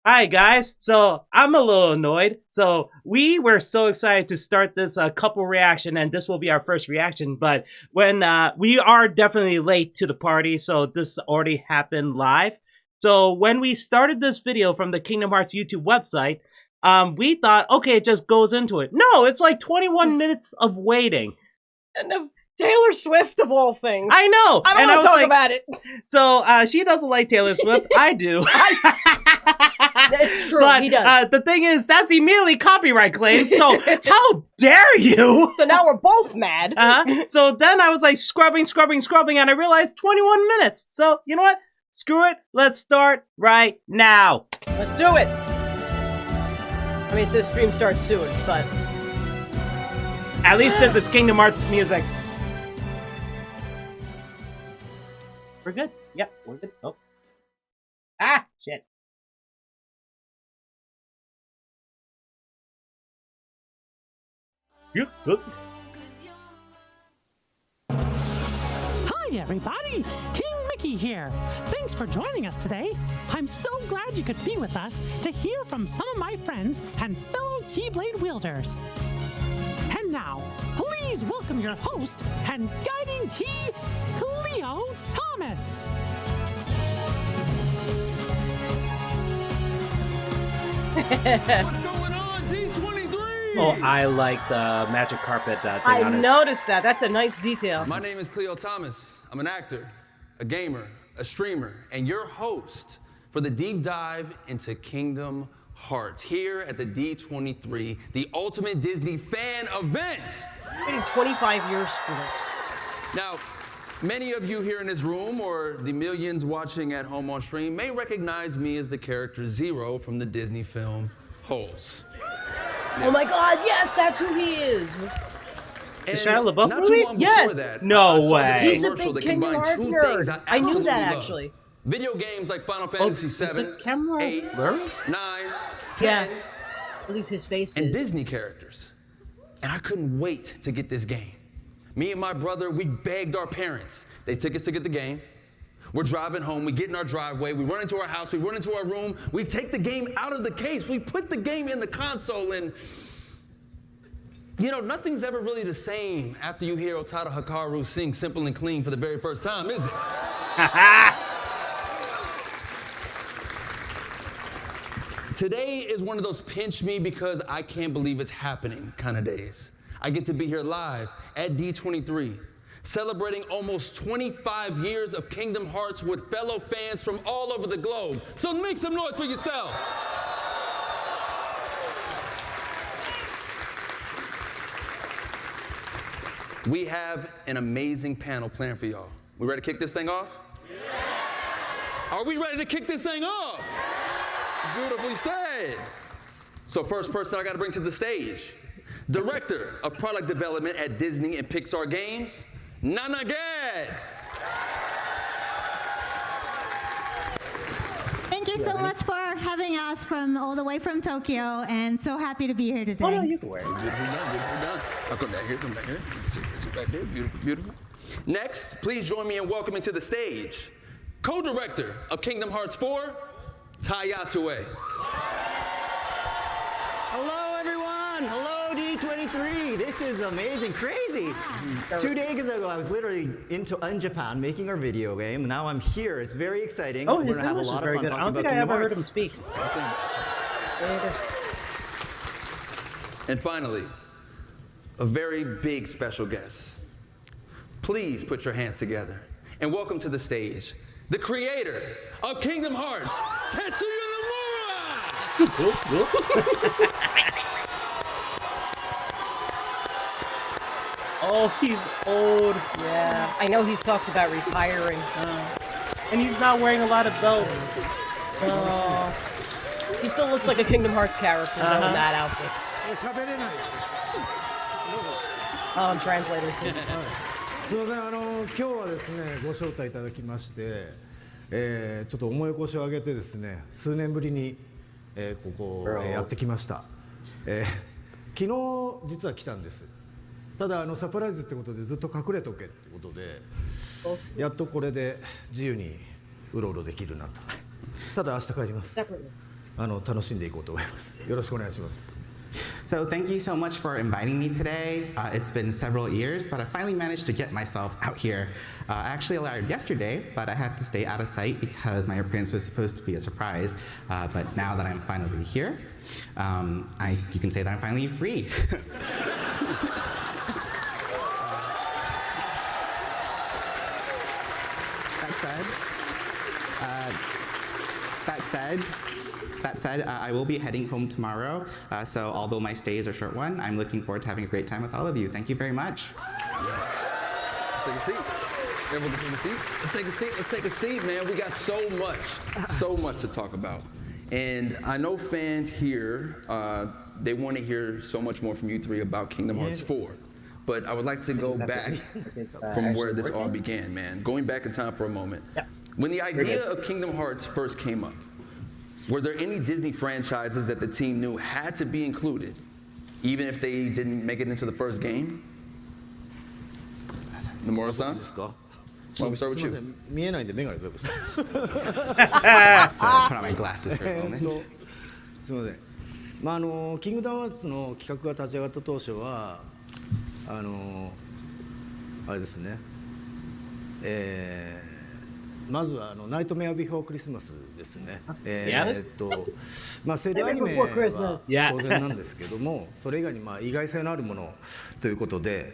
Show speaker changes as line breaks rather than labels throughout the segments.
Hi guys, so I'm a little annoyed. So we were so excited to start this couple reaction, and this will be our first reaction. But when we are definitely late to the party, so this already happened live. So when we started this video from the Kingdom Hearts YouTube website, we thought, okay, it just goes into it. No, it's like 21 minutes of waiting.
And Taylor Swift of all things.
I know.
I don't want to talk about it.
So she doesn't like Taylor Swift. I do.
It's true,
but,
he does.
The thing is, that's immediately copyright claims, so how dare you?
So now we're both mad.
So then I was like scrubbing, and I realized 21 minutes. So, you know what? Screw it. Let's start right now.
Let's do it. I mean, it says stream starts soon, but...
At least says it's Kingdom Hearts music. We're good. Yep, we're good. Oh. Ah, shit.
Hi everybody, King Mickey here. Thanks for joining us today. I'm so glad you could be with us to hear from some of my friends and fellow Keyblade wielders. And now, please welcome your host and guiding key, Cleo Thomas.
What's going on, D23?
Oh, I like the magic carpet thing
I
on his...
noticed that. That's a nice detail.
My name is Cleo Thomas. I'm an actor, a gamer, a streamer, and your host for the deep dive into Kingdom Hearts here at the D23, the ultimate Disney fan event.
Waiting 25 years for this.
Now, many of you here in this room or the millions watching at home on stream may recognize me as the character Zero from the Disney film Holes.
Oh my god, yes, that's who he is.
The Shia LaBeouf
not
movie?
too long
Yes.
before that,
No
I saw this
way.
He's a
commercial
big
that
Kingdom
combined
Hearts
two
nerd.
things
I knew
absolutely
that,
loved.
actually.
Video games like Final
Oh,
Fantasy
is
7,
the camera
8,
blurry?
9, 10,
Yeah. At least his face
and
is.
Disney characters. And I couldn't wait to get this game. Me and my brother, we begged our parents. They took us to get the game. We're driving home, we get in our driveway, we run into our house, we run into our room, we take the game out of the case, we put the game in the console, and you know, nothing's ever really the same after you hear Otada Hikaru sing Simple and Clean for the very first time, is it? Today is one of those pinch me because I can't believe it's happening kind of days. I get to be here live at D23, celebrating almost 25 years of Kingdom Hearts with fellow fans from all over the globe. So make some noise for yourselves. We have an amazing panel planned for y'all. We ready to kick this thing off? Yeah. Are we ready to kick this thing off? Yeah. Beautifully said. So first person I got to bring to the stage, Director of Product Development at Disney and Pixar Games, Nana Gad.
Thank you so much for having us from all the way from Tokyo, and so happy to be here today.
Oh, no, you can wear it.
Beautiful done, beautiful done. I'll come back here, come back here. Sit back there, beautiful, beautiful. Next, please join me in welcoming to the stage, Co-Director of Kingdom Hearts 4, Tai Yasue.
Hello, everyone. Hello, D23. This is amazing, crazy. 2 days ago, I was literally in Japan making our video game. Now I'm here. It's very exciting.
Oh,
We're
his
gonna have a
English is
lot
very
of fun
good. I
talking
don't think
about
I ever
Kingdom
heard him speak.
And finally, a very big special guest. Please put your hands together and welcome to the stage, the creator of Kingdom Hearts, Tetsuya Nomura!
Oh, he's old. Yeah.
I know he's talked about retiring.
And he's not wearing a lot of belts.
He still looks like a Kingdom Hearts character though, in that outfit. Oh, I'm translating too.
すみません、今日はですね、ご招待いただきまして、ちょっと重い腰を上げてですね、数年ぶりに、ここ、やってきました。昨日実は来たんです。ただサプライズってことでずっと隠れとけってことで、やっとこれで自由にうろうろできるなと。ただ明日帰ります。楽しんでいこうと思います。よろしくお願いします。
So thank you so much for inviting me today. It's been several years, but I finally managed to get myself out here. I actually arrived yesterday, but I had to stay out of sight because my appearance was supposed to be a surprise. But now that I'm finally here, you can say that I'm finally free. That said, I will be heading home tomorrow, so although my stay is a short one, I'm looking forward to having a great time with all of you. Thank you very much.
Let's take a seat. Everyone take a seat. Let's take a seat. Let's take a seat, man. We got so much to talk about. And I know fans here, they want to hear so much more from you three about Kingdom Hearts 4. But I would like to go back from where this all began, man. Going back in time for a moment. When the idea of Kingdom Hearts first came up, were there any Disney franchises that the team knew had to be included, even if they didn't make it into the first game? Nomura-san? Why don't we start with you?
見えないんでメガネどうですか。
Put on my glasses for a moment.
すみません。まあキングダムハーツの企画が立ち上がった当初はあれですね。まずはナイトメアビフォークリスマスですね。まあセルアニメは当然なんですけども、それ以外にまあ意外性のあるものということで、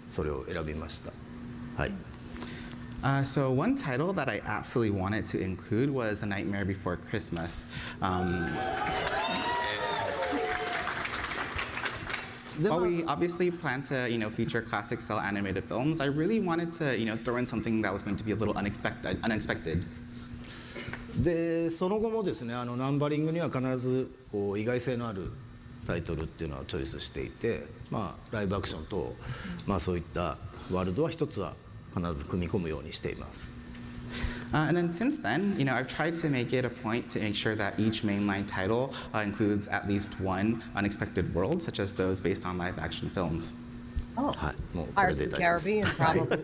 それを選びました。はい。
So one title that I absolutely wanted to include was The Nightmare Before Christmas. While we obviously plan to, feature classic style animated films, I really wanted to, throw in something that was going to be a little unexpected.
で、その後もですね、ナンバリングには必ずこう意外性のあるタイトルっていうのはチョイスしていて、まあライブアクションと、まあそういったワールドは一つは必ず組み込むようにしています。
And then since then, I've tried to make it a point to make sure that each mainline title includes at least one unexpected world, such as those based on live-action films.
Oh, Pirates of the Caribbean, probably.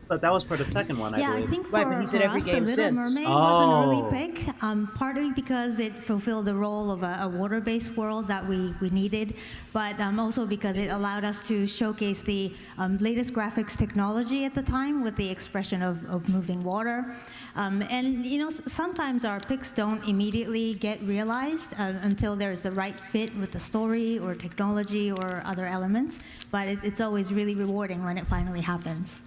But that was for the second one, I believe.
I think for,
Right, but he said every
us,
game
The Little
since.
Mermaid wasn't really big, partly because it fulfilled the role of a water-based world that we needed, but also because it allowed us to showcase the latest graphics technology at the time with the expression of moving water. And, sometimes our picks don't immediately get realized until there's the right fit with the story or technology or other elements, but it's always really rewarding when it finally happens.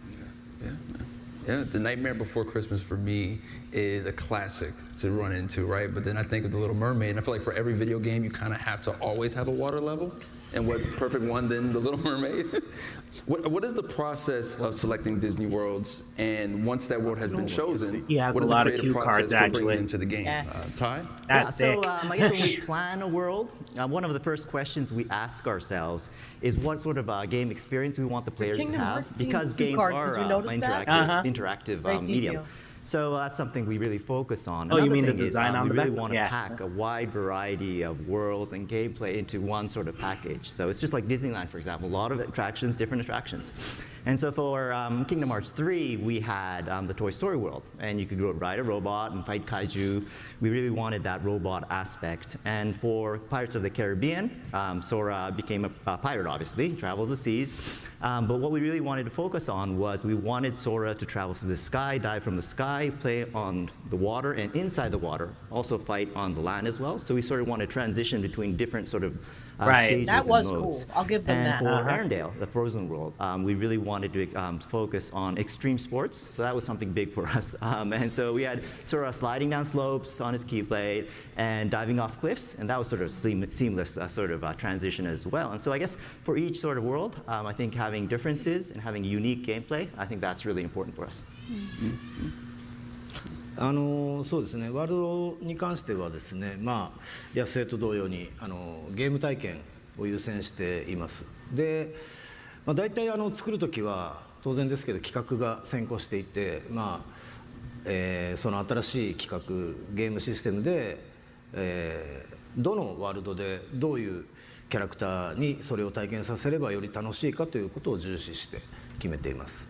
Yeah, The Nightmare Before Christmas for me is a classic to run into, right? But then I think of The Little Mermaid, and I feel like for every video game, you kind of have to always have a water level. And what perfect one than The Little Mermaid? What is the process of selecting Disney worlds? And once that world has been chosen,
he has
what
a
is
lot
the
of
creative
cue
process
cards,
for bringing
actually.
it into the game?
Yeah.
Ty?
So I guess when we plan a world, one of the first questions we ask ourselves is what sort of game experience we want the players to have, because games are interactive medium. So that's something we really focus on.
Oh, you
Another
mean the
thing is
design on
we
the
really
back?
want to
Yeah.
pack a wide variety of worlds and gameplay into one sort of package. So it's just like Disneyland, for example, a lot of attractions, different attractions. And so for Kingdom Hearts 3, we had the Toy Story world, and you could go ride a robot and fight kaiju. We really wanted that robot aspect. And for Pirates of the Caribbean, Sora became a pirate, obviously, travels the seas. But what we really wanted to focus on was we wanted Sora to travel through the sky, dive from the sky, play on the water, and inside the water, also fight on the land as well. So we sort of want to transition between different sort of stages
That was
and modes.
cool. I'll give them
and
that.
for Arendelle, the Frozen world, we really wanted to focus on extreme sports. So that was something big for us. And so we had Sora sliding down slopes on his Keyblade and diving off cliffs, and that was sort of seamless transition as well. And so I guess for each sort of world, I think having differences and having unique gameplay, I think that's really important for us.
そうですね、ワールドに関してはですね、まあ、野生と同様にゲーム体験を優先しています。で、まあ、大体作るときは当然ですけど企画が先行していて、まあその新しい企画ゲームシステムで、どのワールドでどういうキャラクターにそれを体験させればより楽しいかということを重視して決めています。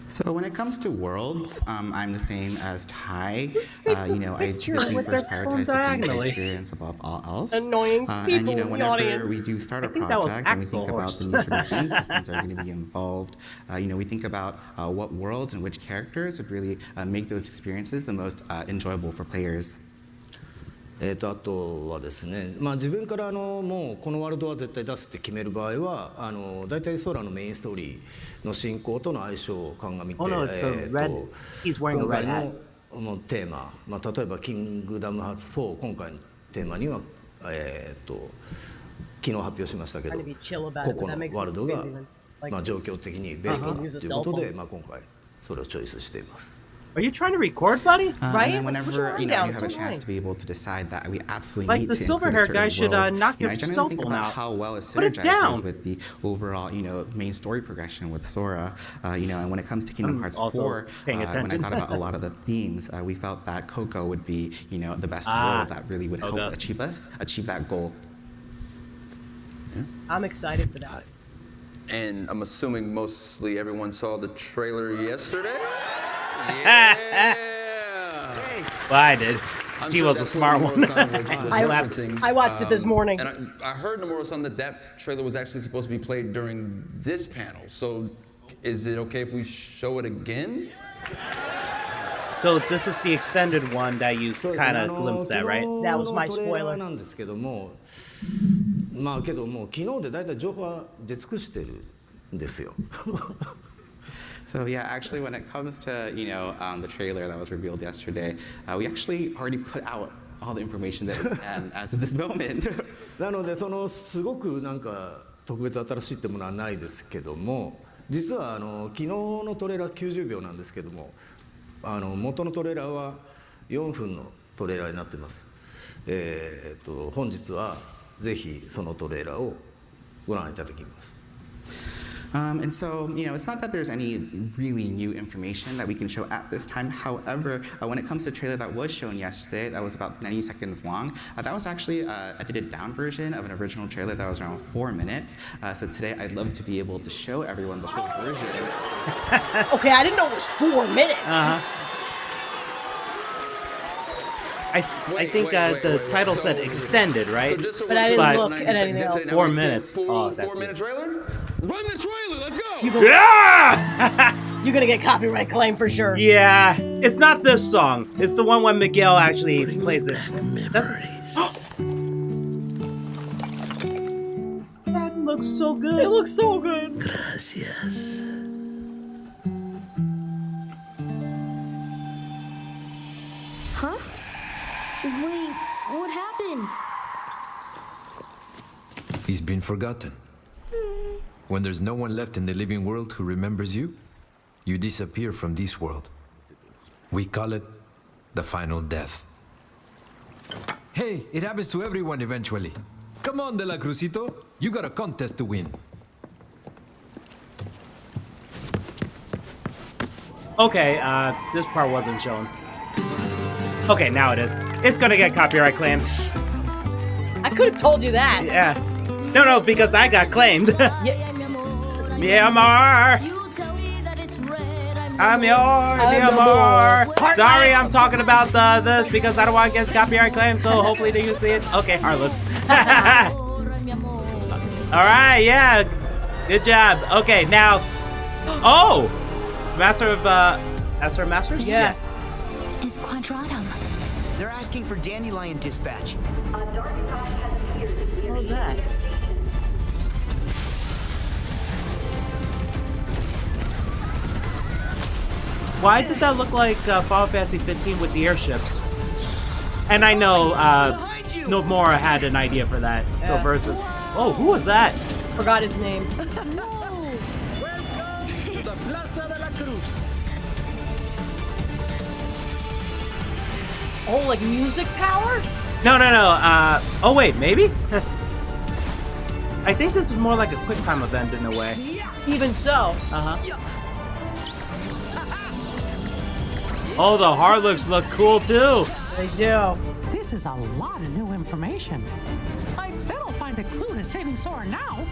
So when it comes to worlds, I'm the same as Ty.
It's a
I
picture
typically
with
first
their
prioritize the
diagonally.
gameplay experience above all else.
Annoying
And
people in the
whenever
audience.
we do start a
I think that was
project and we
Axel
think about
Horse.
the new sort of game systems that are going to be involved, we think about what worlds and which characters would really make those experiences the most enjoyable for players.
あとはですね、自分からもうこのワールドは絶対出すって決める場合は大体ソーラのメインストーリーの進行との相性を鑑みて、
Oh no, it's the red. He's wearing a
今
red
回
hat.
のテーマ、例えば「キングダムハーツ4」今回のテーマには、昨日発表しましたけど
Trying to be chill about
個
it,
々
but that
の
makes
ワールドが
me crazy.
状況的にベストだということで、今回それをチョイスしています。
Are you trying to record, buddy?
Right?
And then
Put your
whenever
arm
you
down,
have a
it's
chance
annoying.
to be able to decide that we absolutely
Like
need
the
to
silver
include a
hair guy
certain
should,
world,
knock your
I generally
cell
think
phone
about
out.
how well it
Put it down.
synergizes with the overall, main story progression with Sora. And when it comes to Kingdom
I'm
Hearts
also
4,
paying
when I
attention.
thought about a lot of the themes, we felt that Coco would be, the best
Ah,
world that really would help
okay.
achieve that goal.
I'm excited for that.
And I'm assuming mostly everyone saw the trailer yesterday? Yeah!
Well, I did.
I'm
She
sure
was a
that's
smart
what
one.
Nomura-san was referencing.
I watched it this morning.
And I heard Nomura-san that trailer was actually supposed to be played during this panel. So is it okay if we show it again?
So this is the extended one that you
そうですね
kind of glimpsed at, right?
That was my
昨日のトレー
spoiler.
ラーなんですけども、けどもう昨日で大体情報は出尽くしてるんですよ。
So yeah, actually, when it comes to the trailer that was revealed yesterday, we actually already put out all the information that we can as of this moment.
なのですごくなんか特別新しいってものはないですけども、実は昨日のトレーラー90秒なんですけども、元のトレーラーは4分のトレーラーになってます。本日はぜひそのトレーラーをご覧いただきます。
And so, it's not that there's any really new information that we can show at this time. However, when it comes to the trailer that was shown yesterday, that was about 90 seconds long, that was actually a edited down version of an original trailer that was around 4 minutes. So today, I'd love to be able to show everyone the full version.
Okay, I didn't know it was 4 minutes.
I think the title said extended, right?
But I didn't look at anything else.
4 minutes. Oh, that's
4-minute trailer? Run the trailer, let's go!
Yeah!
You're gonna get copyright claim for sure.
Yeah, it's not this song. It's the one when Miguel actually plays it. That's that looks so good.
It looks so good.
Gracias.
Huh? Wait, what happened?
He's been forgotten. When there's no one left in the living world who remembers you, you disappear from this world. We call it the final death. Hey, it happens to everyone eventually. Come on, De La Cruzito. You got a contest to win.
Okay, this part wasn't shown. Okay, now it is. It's gonna get copyright claimed.
I could have told you that.
Yeah. No, because I got claimed. Mi amor. I'm your mi amor. Sorry, I'm talking about this because I don't want to get copyright claimed, so hopefully they use it. Okay, Heartless. Alright, yeah. Good job. Okay, now. Oh! Master of Masters?
Yeah.
Is Quadratum.
They're asking for Dandelion Dispatch.
What was that?
Why did that look like Final Fantasy 15 with the airships? And I know Nomura had an idea for that. So
Yeah.
versus. Oh, who was that?
Forgot his name.
Welcome to the Plaza de la Cruz.
Oh, like music power?
No. Oh wait, maybe? I think this is more like a quick time event in a way.
Even so.
Oh, the Harlocks look cool too.
They do.
This is a lot of new information. I bet I'll find a clue to saving Sora now.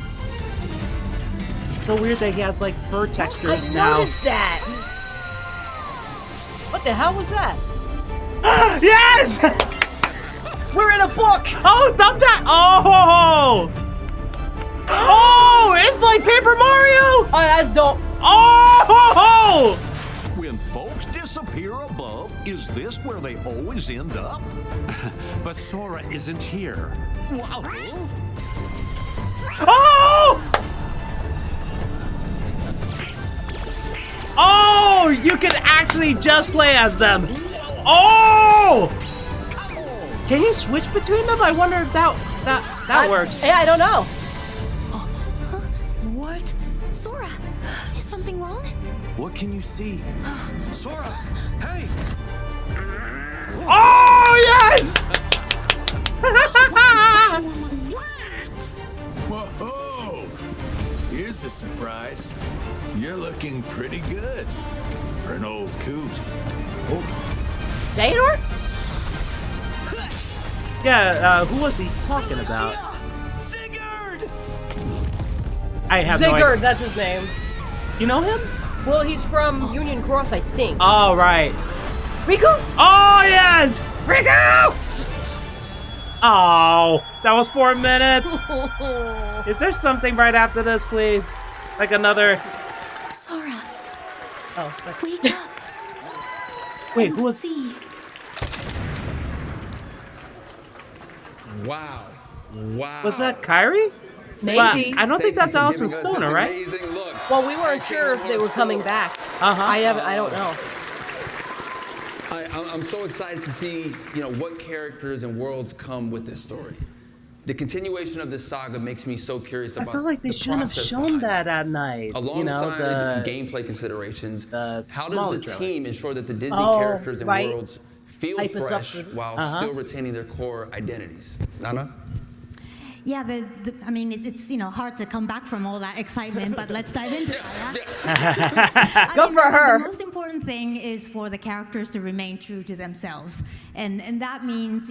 so weird that he has like fur textures
I
now.
noticed that. What the hell was that?
Yes!
We're in a book.
Oh, thumbtack! Oh! Oh, it's like Paper Mario!
Oh, that's dope.
Oh!
When folks disappear above, is this where they always end up?
But Sora isn't here.
Wow.
Oh! Oh, you can actually just play as them. Oh! Can you switch between them? I wonder if that works.
Yeah, I don't know.
What? Sora, is something wrong?
What can you see? Sora, hey!
Oh, yes!
Whoa! Here's a surprise. You're looking pretty good for an old coot.
Xehanort?
Yeah, who was he talking about? I have no
Sigurd,
idea.
that's his name.
You know him?
Well, he's from Union Cross, I think.
Oh, right.
Riku?
Oh, yes! Riku! Oh, that was 4 minutes. Is there something right after this, please? Like another...
Sora,
Oh,
wake up.
Wait, who was...
See.
Wow. Wow.
Was that Kyrie?
Maybe.
Well, I don't think
Thank
that's
you for
Allison
giving us
Stoner,
this
right?
amazing look.
Well, we weren't sure if they were coming back.
Uh-huh.
I don't know.
I'm so excited to see, what characters and worlds come with this story. The continuation of this saga makes me so curious
I
about
feel like they
the
shouldn't have
process
shown
behind
that at night.
Alongside
the
gameplay considerations, how
smaller
does the
trailer.
team ensure that the Disney
Oh,
characters and
right.
worlds feel
Hype us up
fresh
for-
while still retaining their core identities? Nana?
Yeah, I mean, it's hard to come back from all that excitement, but let's dive into it. Yeah?
Go for her.
The most important thing is for the characters to remain true to themselves, and that means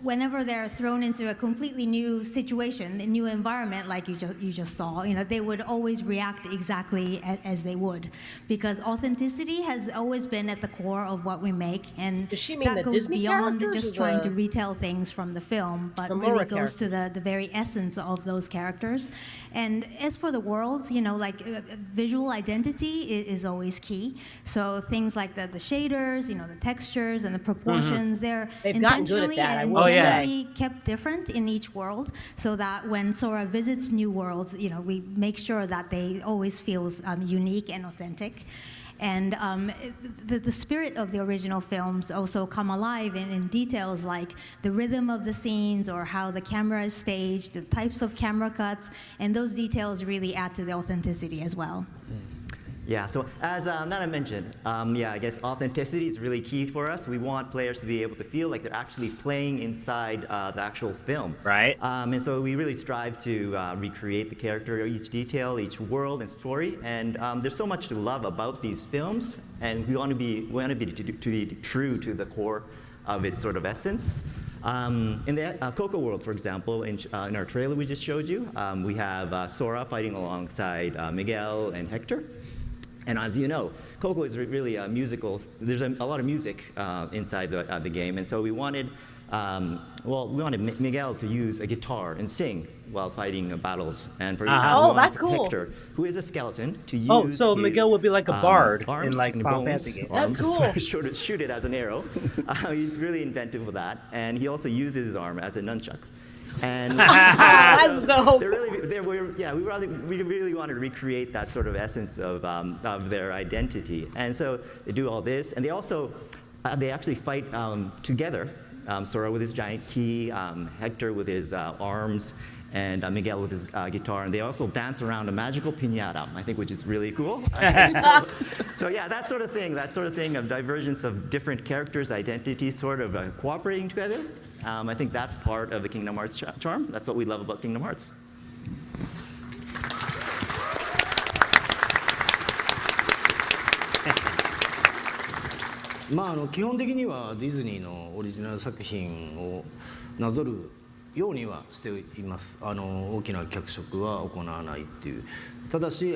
whenever they're thrown into a completely new situation, a new environment, like you just saw, they would always react exactly as they would, because authenticity has always been at the core of what we make, and
Does she mean
that
the
goes
Disney
beyond
characters
just
or
trying
the-
to retell things from the film, but
The
really
Mora
goes to the very essence of those characters. And as for the worlds, visual identity is always key. So things like the shaders, the textures and the proportions, they're
They've gotten good at
intentionally
that, I
and
will say.
generally kept different in each world, so that when Sora visits new worlds, we make sure that they always feels unique and authentic. And the spirit of the original films also come alive in details like the rhythm of the scenes or how the camera is staged, the types of camera cuts, and those details really add to the authenticity as well.
Yeah, so as Nana mentioned, I guess authenticity is really key for us. We want players to be able to feel like they're actually playing inside the actual film.
Right.
And so we really strive to recreate the character, each detail, each world and story. And there's so much to love about these films, and we want to be true to the core of its sort of essence. In the Coco world, for example, in our trailer we just showed you, we have Sora fighting alongside Miguel and Hector. And as you know, Coco is really a musical. There's a lot of music inside the game, and so we wanted Miguel to use a guitar and sing while fighting battles. And for we wanted
that's cool.
Hector, who is a skeleton, to use
Oh, so
his,
Miguel would be like a bard
arms
in like
and
Final
bones,
Fantasy games.
That's
arms,
cool.
shoot it as an arrow. He's really inventive with that, and he also uses his arm as a nunchuck. And
That's dope.
we really wanted to recreate that sort of essence of their identity. And so they do all this, and they also they actually fight together. Sora with his giant key, Hector with his arms, and Miguel with his guitar, and they also dance around a magical piñata, I think, which is really cool. So yeah, that sort of thing of divergence of different characters' identities sort of cooperating together. I think that's part of the Kingdom Hearts charm. That's what we love about Kingdom Hearts.
基本的にはディズニーのオリジナル作品をなぞるようにはしています。大きな脚色は行わないっていう。ただし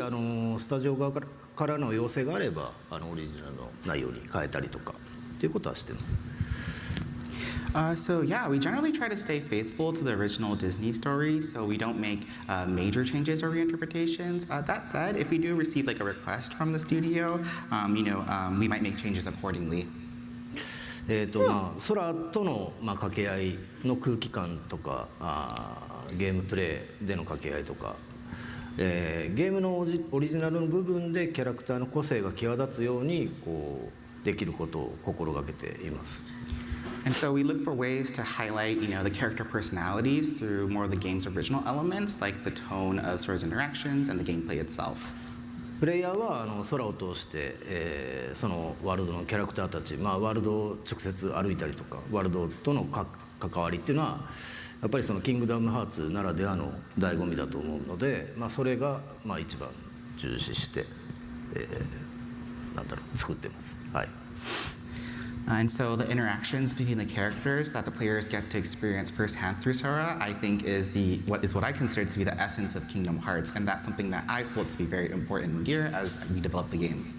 スタジオ側からの要請があればオリジナルの内容に変えたりとかっていうことはしてます。
So yeah, we generally try to stay faithful to the original Disney story, so we don't make major changes or reinterpretations. That said, if we do receive like a request from the studio, we might make changes accordingly.
空との掛け合いの空気感とかゲームプレイでの掛け合いとか、ゲームのオリジナルの部分でキャラクターの個性が際立つようにできることを心がけています。
And so we look for ways to highlight, the character personalities through more of the game's original elements, like the tone of Sora's interactions and the gameplay itself.
プレイヤーは空を通して、そのワールドのキャラクターたち、ワールドを直接歩いたりとかワールドとの関わりっていうのはやっぱりそのキングダムハーツならではの醍醐味だと思うので、それが一番重視して、作ってます。はい。
And so the interactions between the characters that the players get to experience firsthand through Sora, I think is what I consider to be the essence of Kingdom Hearts, and that's something that I hold to be very important here as we develop the games.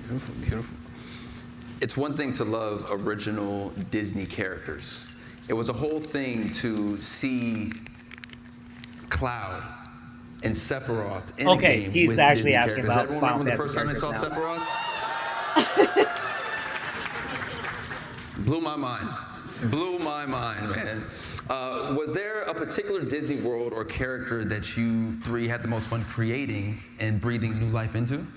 Beautiful, beautiful. It's one thing to love original Disney characters. It was a whole thing to see Cloud and Sephiroth in a game
he's
with
actually
Disney
asking
characters.
about
Does everyone
Final
remember the
Fantasy
first time they saw
characters
Sephiroth? Blew my mind. Blew my mind, man. Was there a particular Disney world or character that you three had the most fun creating and breathing new life into?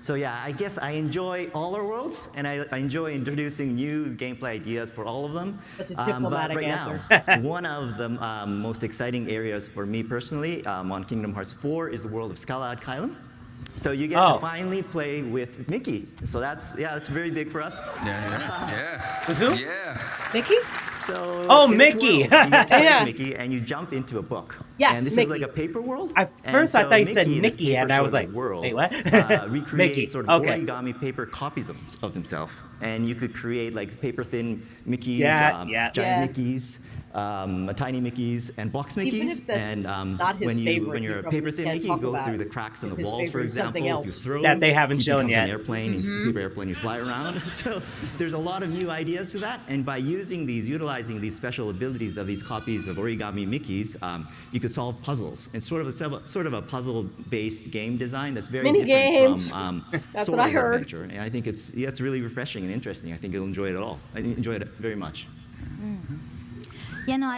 So yeah, I guess I enjoy all our worlds, and I enjoy introducing new gameplay ideas for all of them.
That's a diplomatic
but right
answer.
Now, one of the most exciting areas for me personally on Kingdom Hearts 4 is the world of Skyloud Kylam. So you get to finally play with Mickey. So that's very big for us.
Yeah.
With who?
Yeah.
Mickey?
So
Mickey!
You get to play with Mickey, and you jump into a book.
Yes,
and this
Mickey.
is like a paper world.
At first, I thought you said
in this
Mickey, and
paper
I was
sort
like,
of world,
wait, what?
recreates
Mickey.
sort of origami paper copies of himself, and you could create like paper thin Mickeys, giant Mickeys. Tiny Mickeys and box Mickeys.
Even if that's not his favorite,
when you're a paper thin Mickey, you go through the cracks in the walls, for example. If you throw
that they haven't shown
yet.
yet.
An airplane, paper airplane, you fly around. So there's a lot of new ideas to that, and by utilizing these special abilities of these copies of origami Mickeys, you could solve puzzles. It's sort of a puzzle-based game design that's very
Mini
different
games.
from
That's what I heard.
Adventure. And I think it's really refreshing and interesting. I think you'll enjoy it all. I enjoy it very much.
Yeah, no,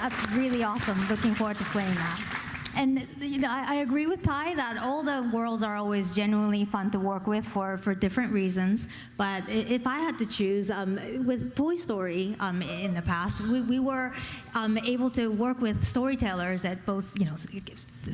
that's really awesome. Looking forward to playing that. And I agree with Ty that all the worlds are always genuinely fun to work with for different reasons. But if I had to choose, with Toy Story in the past, we were able to work with storytellers at both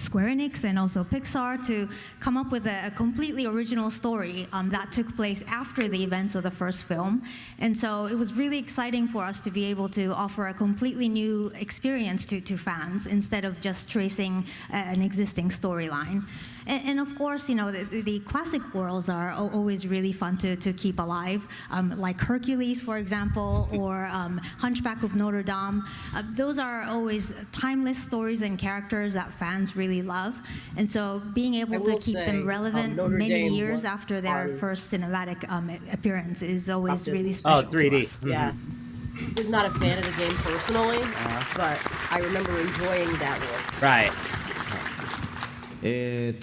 Square Enix and also Pixar to come up with a completely original story that took place after the events of the first film. And so it was really exciting for us to be able to offer a completely new experience to fans instead of just tracing an existing storyline. And of course, the classic worlds are always really fun to keep alive, like Hercules, for example, or Hunchback of Notre Dame. Those are always timeless stories and characters that fans really love. And so being able to keep them relevant many years after their first cinematic appearance is always really special
3D.
to us.
Yeah. I was not a fan of the game personally, but I remember enjoying that world.
Right.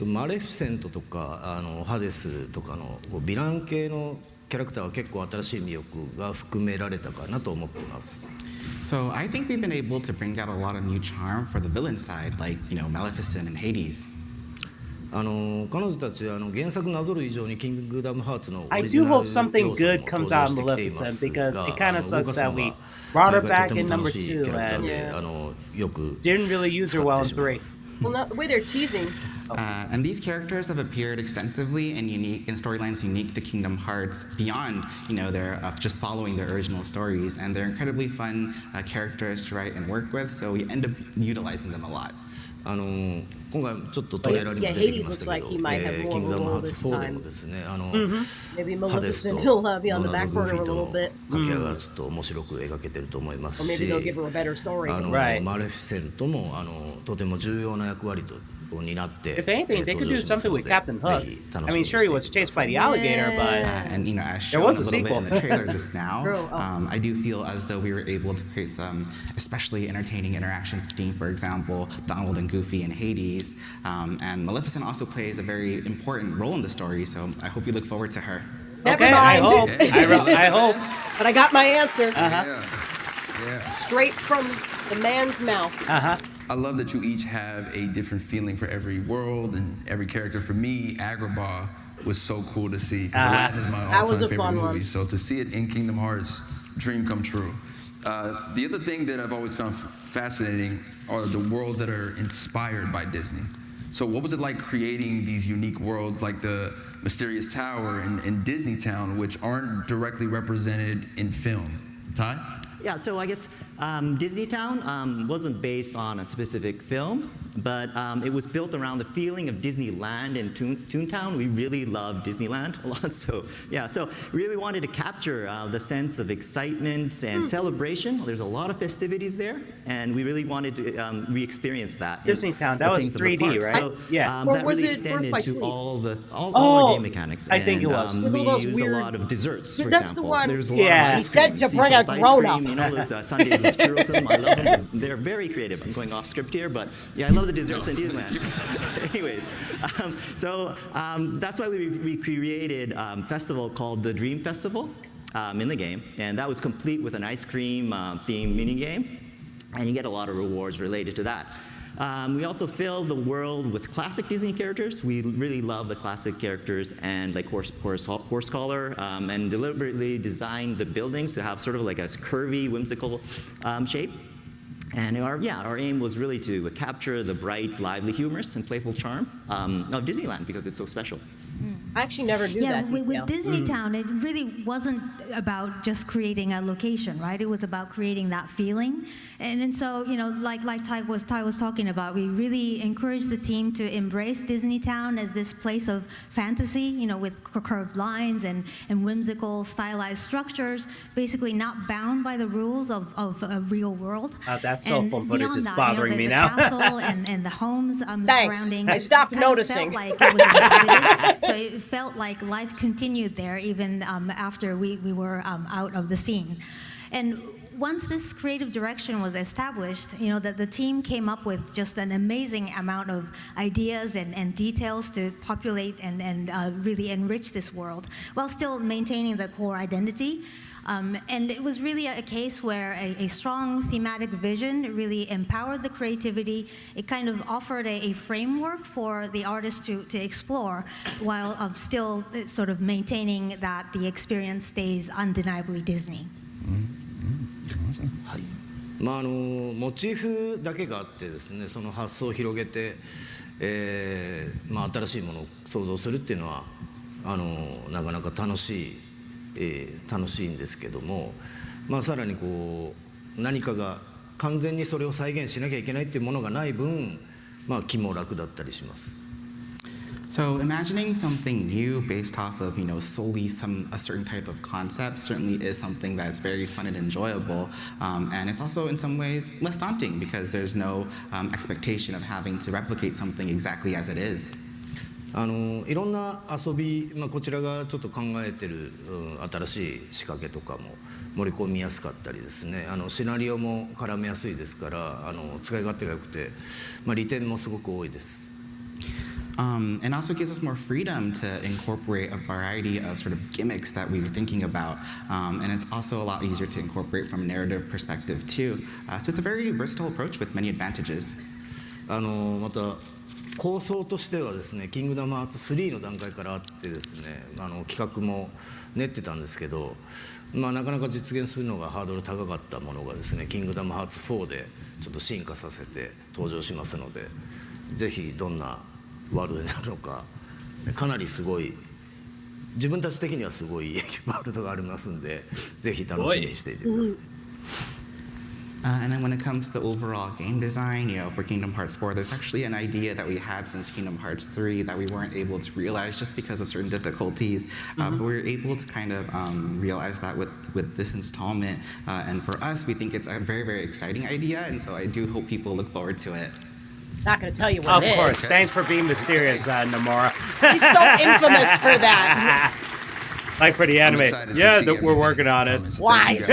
マレフィセントとかハデスとかのヴィラン系のキャラクターは結構新しい魅力が含められたかなと思っています。
So I think we've been able to bring out a lot of new charm for the villain side, like Maleficent and Hades.
彼女たち原作なぞる以上にキングダムハーツの
I do hope something good comes out of Maleficent because it kind of sucks that we brought her back in number 2 and didn't really use her well in 3.
Well, not the way they're teasing.
And these characters have appeared extensively and unique in storylines unique to Kingdom Hearts beyond, their just following their original stories, and they're incredibly fun characters to write and work with. So we end up utilizing them a lot.
今回ちょっとトレーラーにも出てきましたけど、キングダムハーツ4でもですね、ハデスとノナとグーフィーとの掛け合いがちょっと面白く描けてると思いますし、マレフィセントもとても重要な役割と担って、
If anything, they could do something with Captain Hook. I mean, sure, he was chased by the alligator, but
and as
there
shown
was
a
a
little bit
sequel.
in the trailer just now, I do feel as though we were able to create some especially entertaining interactions between, for example, Donald and Goofy and Hades. And Maleficent also plays a very important role in the story, so I hope you look forward to her.
Never
Okay,
mind.
I hope. I hope.
But I got my answer.
Yeah.
Straight from the man's mouth.
I love that you each have a different feeling for every world and every character. For me, Agrabah was so cool to see, because Aladdin is my all-time favorite movie. So to see it in Kingdom Hearts, dream come true. The other thing that I've always found fascinating are the worlds that are inspired by Disney. So what was it like creating these unique worlds like the Mysterious Tower and Disney Town, which aren't directly represented in film? Ty?
Yeah, so I guess Disney Town wasn't based on a specific film, but it was built around the feeling of Disneyland and Toontown. We really love Disneyland a lot, so yeah, so we really wanted to capture the sense of excitement and celebration. There's a lot of festivities there, and we really wanted to re-experience that.
Disney Town, that was 3D, right?
So,
yeah.
That really extended to all our game mechanics.
I think it was.
We use a lot of desserts, for
That's
example.
the one.
There's a lot of ice
He said
cream,
to bring a
sea salt ice
grown-up.
cream, you know, those Sundays with churros in them. I love them. They're very creative. I'm going off script here, but yeah, I love the desserts in Disneyland. Anyways, that's why we created a festival called the Dream Festival in the game, and that was complete with an ice cream themed mini game, and you get a lot of rewards related to that. We also filled the world with classic Disney characters. We really love the classic characters and like Horsecollar, and deliberately designed the buildings to have sort of like a curvy, whimsical shape. And our aim was really to capture the bright, lively, humorous, and playful charm of Disneyland because it's so special.
I actually never knew that detail.
With Disney Town, it really wasn't about just creating a location, right? It was about creating that feeling. And so, you know, like Ty was talking about, we really encouraged the team to embrace Disney Town as this place of fantasy, you know, with curved lines and whimsical, stylized structures, basically not bound by the rules of a real world.
That cell phone footage is
that,
bothering me
the
now.
castle and the homes surrounding.
I stopped noticing.
Felt like it was inhabited. So it felt like life continued there even after we were out of the scene. And once this creative direction was established, you know, the team came up with just an amazing amount of ideas and details to populate and really enrich this world while still maintaining the core identity. And it was really a case where a strong thematic vision really empowered the creativity. It kind of offered a framework for the artist to explore while still sort of maintaining that the experience stays undeniably Disney.
モチーフだけがあってですね、その発想を広げて、新しいものを創造するっていうのはなかなか楽しいんですけども、さらにこう何かが完全にそれを再現しなきゃいけないっていうものがない分、気も楽だったりします。
So imagining something new based off of, you know, solely a certain type of concept certainly is something that's very fun and enjoyable. And it's also in some ways less daunting because there's no expectation of having to replicate something exactly as it is.
いろんな遊び、こちらがちょっと考えてる新しい仕掛けとかも盛り込みやすかったりですね、シナリオも絡めやすいですから使い勝手が良くて、利点もすごく多いです。
And also gives us more freedom to incorporate a variety of sort of gimmicks that we were thinking about. And it's also a lot easier to incorporate from a narrative perspective too. So it's a very versatile approach with many advantages.
また構想としてはですね、キングダムハーツ3の段階からあってですね、企画も練ってたんですけど、なかなか実現するのがハードル高かったものがですね、キングダムハーツ4でちょっと進化させて登場しますので、ぜひどんなワールドになるのか、かなりすごい自分たち的にはすごいワールドがありますんで、ぜひ楽しみにしていてください。
And then when it comes to the overall game design, for Kingdom Hearts 4, there's actually an idea that we had since Kingdom Hearts 3 that we weren't able to realize just because of certain difficulties. But we were able to kind of realize that with this installment. And for us, we think it's a very, very exciting idea. And so I do hope people look forward to it.
Not going to tell you what it is.
Of course. Thanks for being mysterious, Nomura.
He's so infamous for that.
Like for the anime. Yeah, we're working on it.
Wise.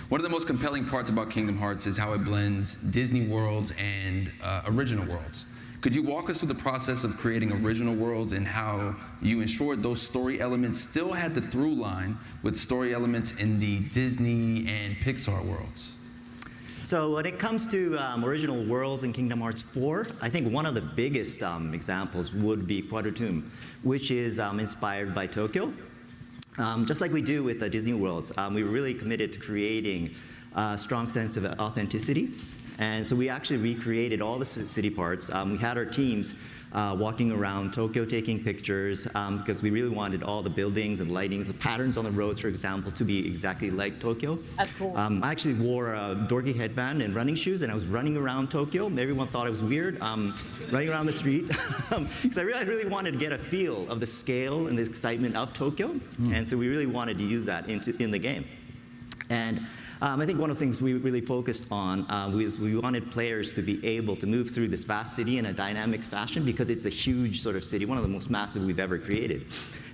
One of the most compelling parts about Kingdom Hearts is how it blends Disney worlds and original worlds. Could you walk us through the process of creating original worlds and how you ensured those story elements still had the through line with story elements in the Disney and Pixar worlds?
So when it comes to original worlds in Kingdom Hearts 4, I think one of the biggest examples would be Quadrotomb, which is inspired by Tokyo. Just like we do with Disney worlds, we were really committed to creating a strong sense of authenticity. And so we actually recreated all the city parts. We had our teams walking around Tokyo taking pictures because we really wanted all the buildings and lightings, the patterns on the roads, for example, to be exactly like Tokyo.
That's cool.
I actually wore a dorky headband and running shoes, and I was running around Tokyo. Everyone thought I was weird, running around the street, because I really wanted to get a feel of the scale and the excitement of Tokyo, and so we really wanted to use that in the game. And I think one of the things we really focused on was we wanted players to be able to move through this vast city in a dynamic fashion because it's a huge sort of city, one of the most massive we've ever created.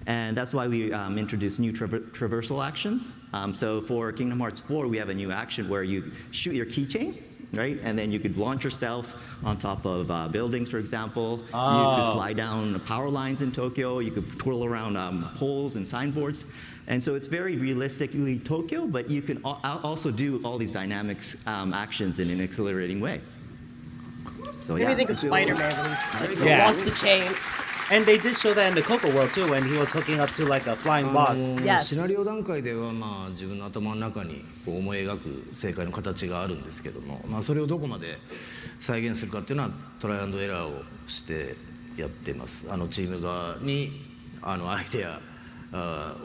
And that's why we introduced new traversal actions. So for Kingdom Hearts 4, we have a new action where you shoot your keychain, right? And then you could launch yourself on top of buildings, for example. You could slide down power lines in Tokyo. You could twirl around poles and signboards. And so it's very realistically Tokyo, but you can also do all these dynamic actions in an exhilarating way. So
Maybe think of Spider-Man when he's launch the chain.
And they did show that in the Coco world too, when he was hooking up to like a flying boss.
Yes.
シナリオ段階では自分の頭の中に思い描く正解の形があるんですけども、それをどこまで再現するかっていうのはトライアンドエラーをしてやってます。チーム側にアイデア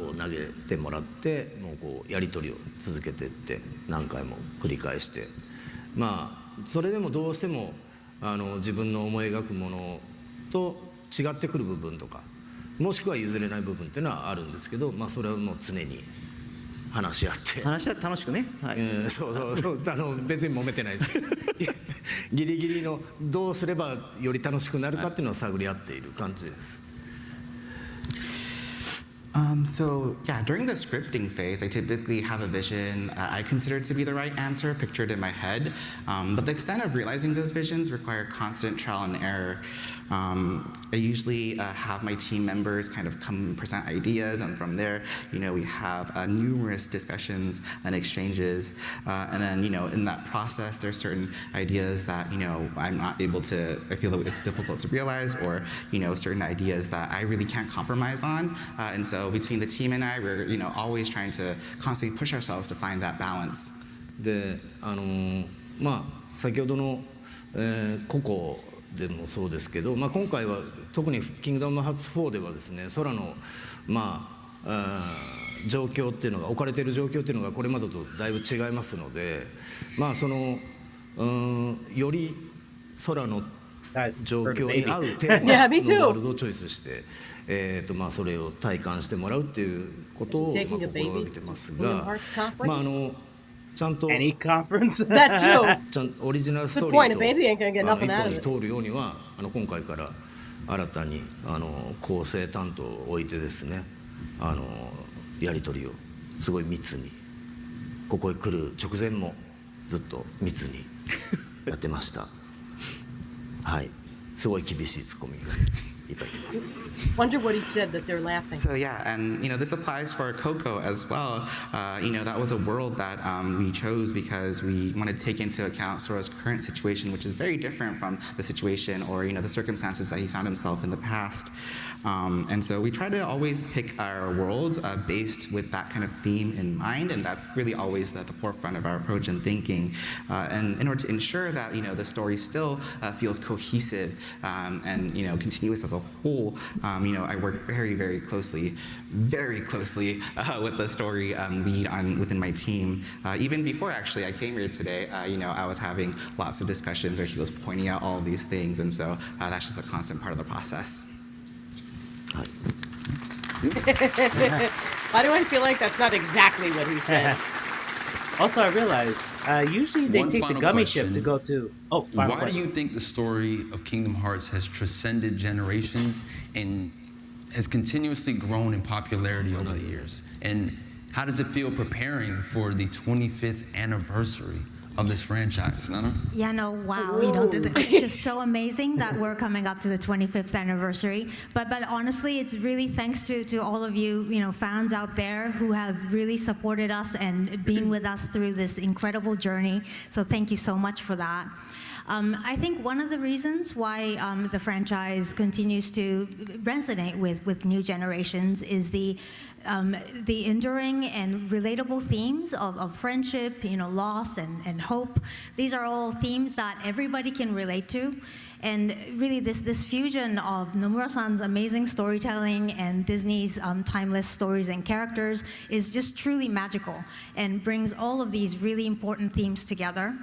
を投げてもらって、もうこうやり取りを続けていって何回も繰り返して、それでもどうしても自分の思い描くものと違ってくる部分とか、もしくは譲れない部分っていうのはあるんですけど、それはもう常に話し合って
楽しくね、はい、
そう別に揉めてないですギリギリのどうすればより楽しくなるかっていうのを探り合っている感じです。
So yeah, during the scripting phase, I typically have a vision I consider to be the right answer pictured in my head, but the extent of realizing those visions require constant trial and error. I usually have my team members kind of come and present ideas, and from there, we have numerous discussions and exchanges, and then, in that process, there's certain ideas that, I'm not able to, I feel that it's difficult to realize, or, certain ideas that I really can't compromise on, and so between the team and I, we're, always trying to constantly push ourselves to find that balance.
で、先ほどの、ココでもそうですけど、今回は特にキングダムハーツ4ではですね、空の状況っていうのが置かれている状況っていうのがこれまでとだいぶ違いますので、より空の状況に合うテーマのワールドをチョイスして、それを体感してもらうっていうことを心がけてますが、ちゃんとオリジナルストーリーと一本に通るようには今回から新たに構成担当を置いてですね、やり取りをすごい密にここへ来る直前もずっと密にやってましたはい、すごい厳しいツッコミがいっぱいいます。
Wonder what he said that they're laughing.
So yeah, and this applies for Coco as well. That was a world that we chose because we wanted to take into account Sora's current situation, which is very different from the situation or the circumstances that he found himself in the past. And so we try to always pick our worlds based with that kind of theme in mind, and that's really always at the forefront of our approach and thinking. And in order to ensure that the story still feels cohesive and continuous as a a whole, I work very, very closely with the story lead within my team. Even before actually I came here today, I was having lots of discussions where he was pointing out all of these things, and so that's just a constant part of the process.
Why do I feel like that's not exactly what he said?
Also, I realized usually they
One
take the
final
gummy
question.
ship to go to. Oh, final
Why do
question.
you think the story of Kingdom Hearts has transcended generations and has continuously grown in popularity over the years? And how does it feel preparing for the 25th anniversary of this franchise, Nana?
Yeah, no, wow. It's just so amazing that we're coming up to the 25th anniversary. But honestly, it's really thanks to all of you, fans out there who have really supported us and been with us through this incredible journey. So thank you so much for that. I think one of the reasons why the franchise continues to resonate with new generations is the enduring and relatable themes of friendship, loss and hope. These are all themes that everybody can relate to. And really this fusion of Nomura-san's amazing storytelling and Disney's timeless stories and characters is just truly magical and brings all of these really important themes together.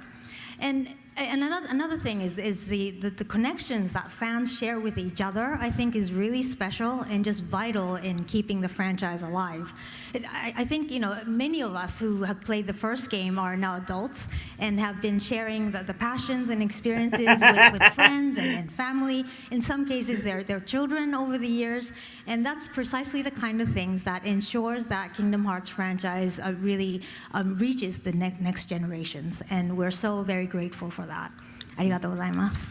And another thing is the connections that fans share with each other, I think, is really special and just vital in keeping the franchise alive. I think, many of us who have played the first game are now adults and have been sharing the passions and experiences with friends and family. In some cases, their children over the years. And that's precisely the kind of things that ensures that Kingdom Hearts franchise really reaches the next generations. And we're so very grateful for that. ありがとうございます。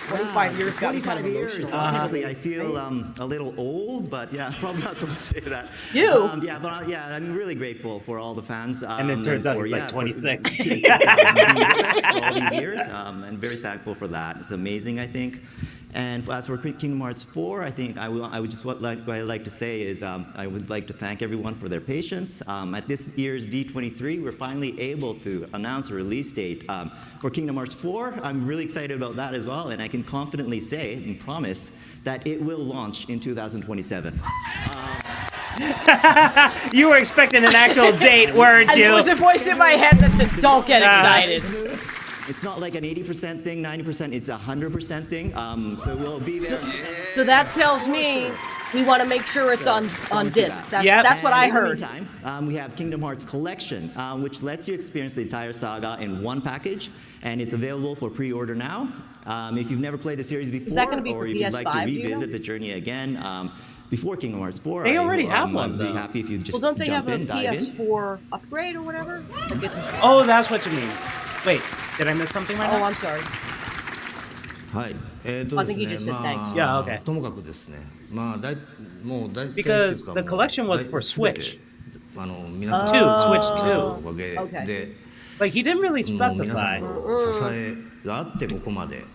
25 years got me kind of
25 years.
emotional.
Honestly, I feel a little old, but yeah, probably not supposed to say that.
You?
I'm really grateful for all the fans.
And it turns out he's like 26.
For being with us for all these years, and very thankful for that. It's amazing, I think. And as for Kingdom Hearts 4, I think what I'd like to say is I would like to thank everyone for their patience. At this year's D23, we're finally able to announce a release date for Kingdom Hearts 4. I'm really excited about that as well, and I can confidently say and promise that it will launch in 2027.
You were expecting an actual date, weren't you?
There was a voice in my head that said, "Don't get excited."
It's not like an 80% thing, 90%, it's a 100% thing. So we'll be there.
So that tells me we want to make sure it's on disc. That's what I heard.
In the meantime, we have Kingdom Hearts Collection, which lets you experience the entire saga in one package, and it's available for pre-order now. If you've never played the series before, or if you'd like to revisit the journey again, before Kingdom Hearts 4,
they already have one.
I'd be happy if you just
don't they
jump
have a
in, dive
PS4 upgrade or whatever? Like it's...
Oh, that's what you mean. Wait, did I miss something right now?
Oh, I'm sorry.
はい、
I think you just said thanks.
Yeah, okay.
ともかくですね、もう大体
Because the collection was for Switch.
皆さん
Switch
の
2.
おかげで、
Like he didn't really
皆さ
specify.
んの支えがあってここまで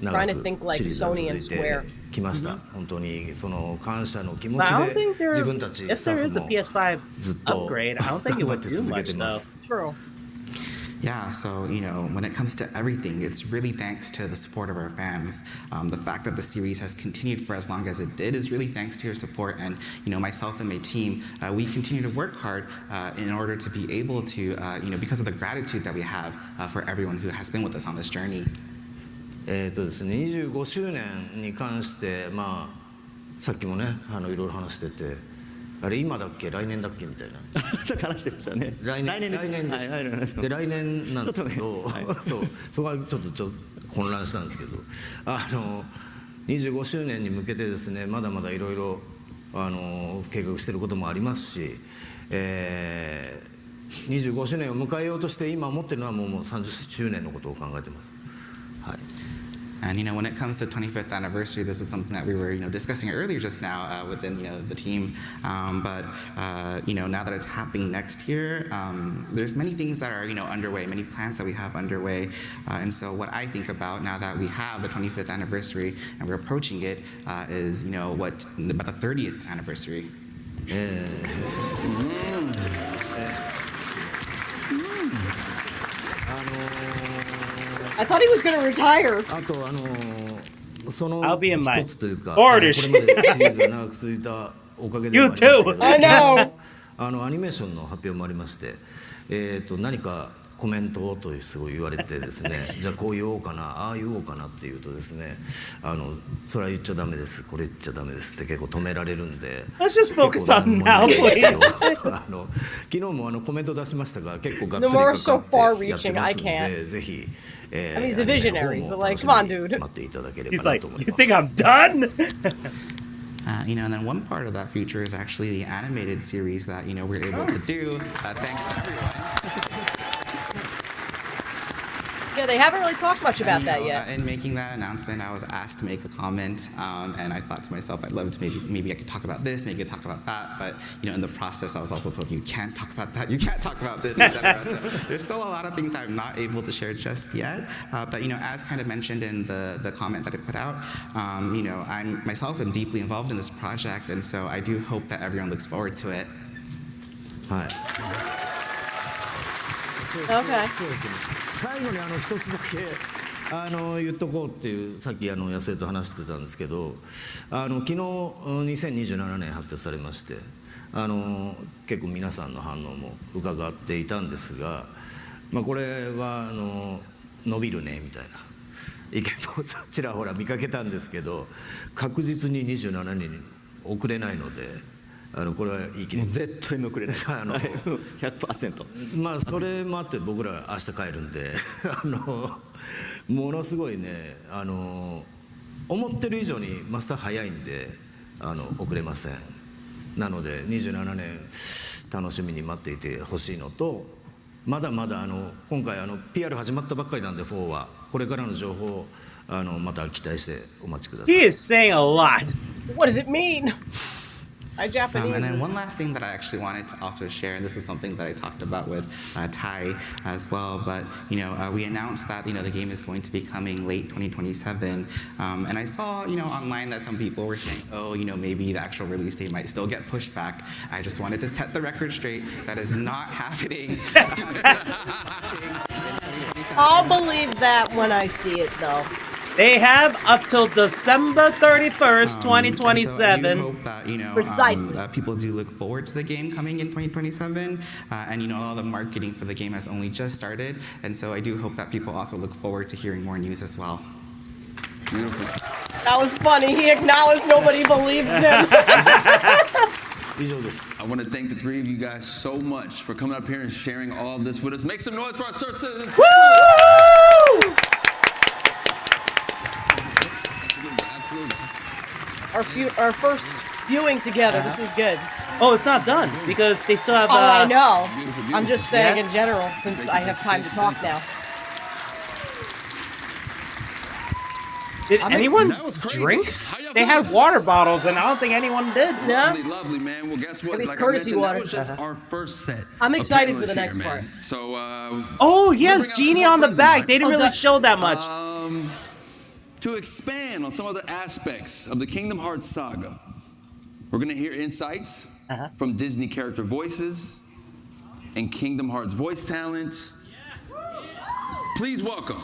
長くシリーズが続いてきました。本当にその感謝の気持ち
I don't
で
think there,
自分たち
if
スタ
there
ッ
is a
フも
PS5
ずっと
upgrade, I don't think it
頑張
would
って
do
続け
much
てま
though.
す。
True.
Yeah, so, when it comes to everything, it's really thanks to the support of our fans. The fact that the series has continued for as long as it did is really thanks to your support. And, myself and my team, we continue to work hard in order to be able to, because of the gratitude that we have for everyone who has been with us on this journey.
ですね、25周年に関して、さっきもね、いろいろ話してて、あれ今だっけ来年だっけみたいな。
話してましたね。
来年です。で来年なんですけど、そこはちょっと混乱したんですけど、25周年に向けてですね、まだまだいろいろ計画していることもありますし、25周年を迎えようとして今思ってるのはもう30周年のことを考えてます。はい。
And when it comes to 25th anniversary, this is something that we were discussing earlier just now within the team. But now that it's happening next year, there's many things that are underway, many plans that we have underway. And so what I think about now that we have the 25th anniversary and we're approaching it is about the 30th anniversary.
I thought he was going to retire.
あとその
I'll be in my
一つというか、
orders.
これまでシリーズが長く続いたおかげでもありますけ
You
ど
too.
I know.
アニメーションの発表もありまして、何かコメントをとすごい言われてですね、じゃあこう言おうかな、ああ言おうかなっていうとですね、それは言っちゃダメです、これ言っちゃダメですって結構止められるんで。
Let's just focus on now, please.
昨日もコメント出しましたが、結構がっつりかかってやってますので、ぜひ。
I mean, he's a visionary, but like, come on, dude.
He's like, you think I'm done?
And then one part of that future is actually the animated series that, we're able to do. Thanks to everyone.
Yeah, they haven't really talked much about that yet.
In making that announcement, I was asked to make a comment, and I thought to myself, I'd love to maybe I could talk about this, maybe I could talk about that, but in the process, I was also told you can't talk about that, you can't talk about this, etc. So there's still a lot of things that I'm not able to share just yet. But as kind of mentioned in the comment that I put out, I myself am deeply involved in this project, and so I do hope that everyone looks forward to it.
Hi.
Okay.
最後に一つだけ言っとこうっていうさっき野生と話してたんですけど、昨日2027年発表されまして、結構皆さんの反応も伺っていたんですが、これは伸びるねみたいな意見もちらほら見かけたんですけど、確実に27年に遅れないので。これはいい気です。
絶対遅れない。100%。
それもあって僕ら明日帰るんでものすごいね思ってる以上にマスター早いんで遅れません。なので27年楽しみに待っていてほしいのと、まだまだ今回PR 始まったばっかりなんで4はこれからの情報をまた期待してお待ちください。
He is saying a lot.
What does it mean? Japanese.
And then one last thing that I actually wanted to also share, and this is something that I talked about with Ty as well, but we announced that the game is going to be coming late 2027, and I saw online that some people were saying, oh, maybe the actual release date might still get pushed back. I just wanted to set the record straight. That is not happening.
I'll believe that when I see it, though.
They have up till December 31st, 2027.
So I do hope that,
Precisely.
People do look forward to the game coming in 2027. And, all the marketing for the game has only just started. And so I do hope that people also look forward to hearing more news as well.
Beautiful.
That was funny. He acknowledged nobody believes him.
I want to thank the three of you guys so much for coming up here and sharing all this with us. Make some noise for our Sir citizens.
Woo!
Our first viewing together. This was good.
Oh, it's not done because they still have.
I know. I'm just saying in general, since I have time to talk now.
Did anyone drink? They had water bottles, and I don't think anyone did.
No.
Lovely, man. Well, guess what?
Maybe it's
Like
courtesy
I mentioned,
water.
that was just our first set.
I'm excited
of
for the next
panelists here,
part.
man. So,
oh yes, Genie on the back. They didn't really show that much.
To expand on some other aspects of the Kingdom Hearts saga, we're going to hear insights from Disney character voices and Kingdom Hearts voice talent. Please welcome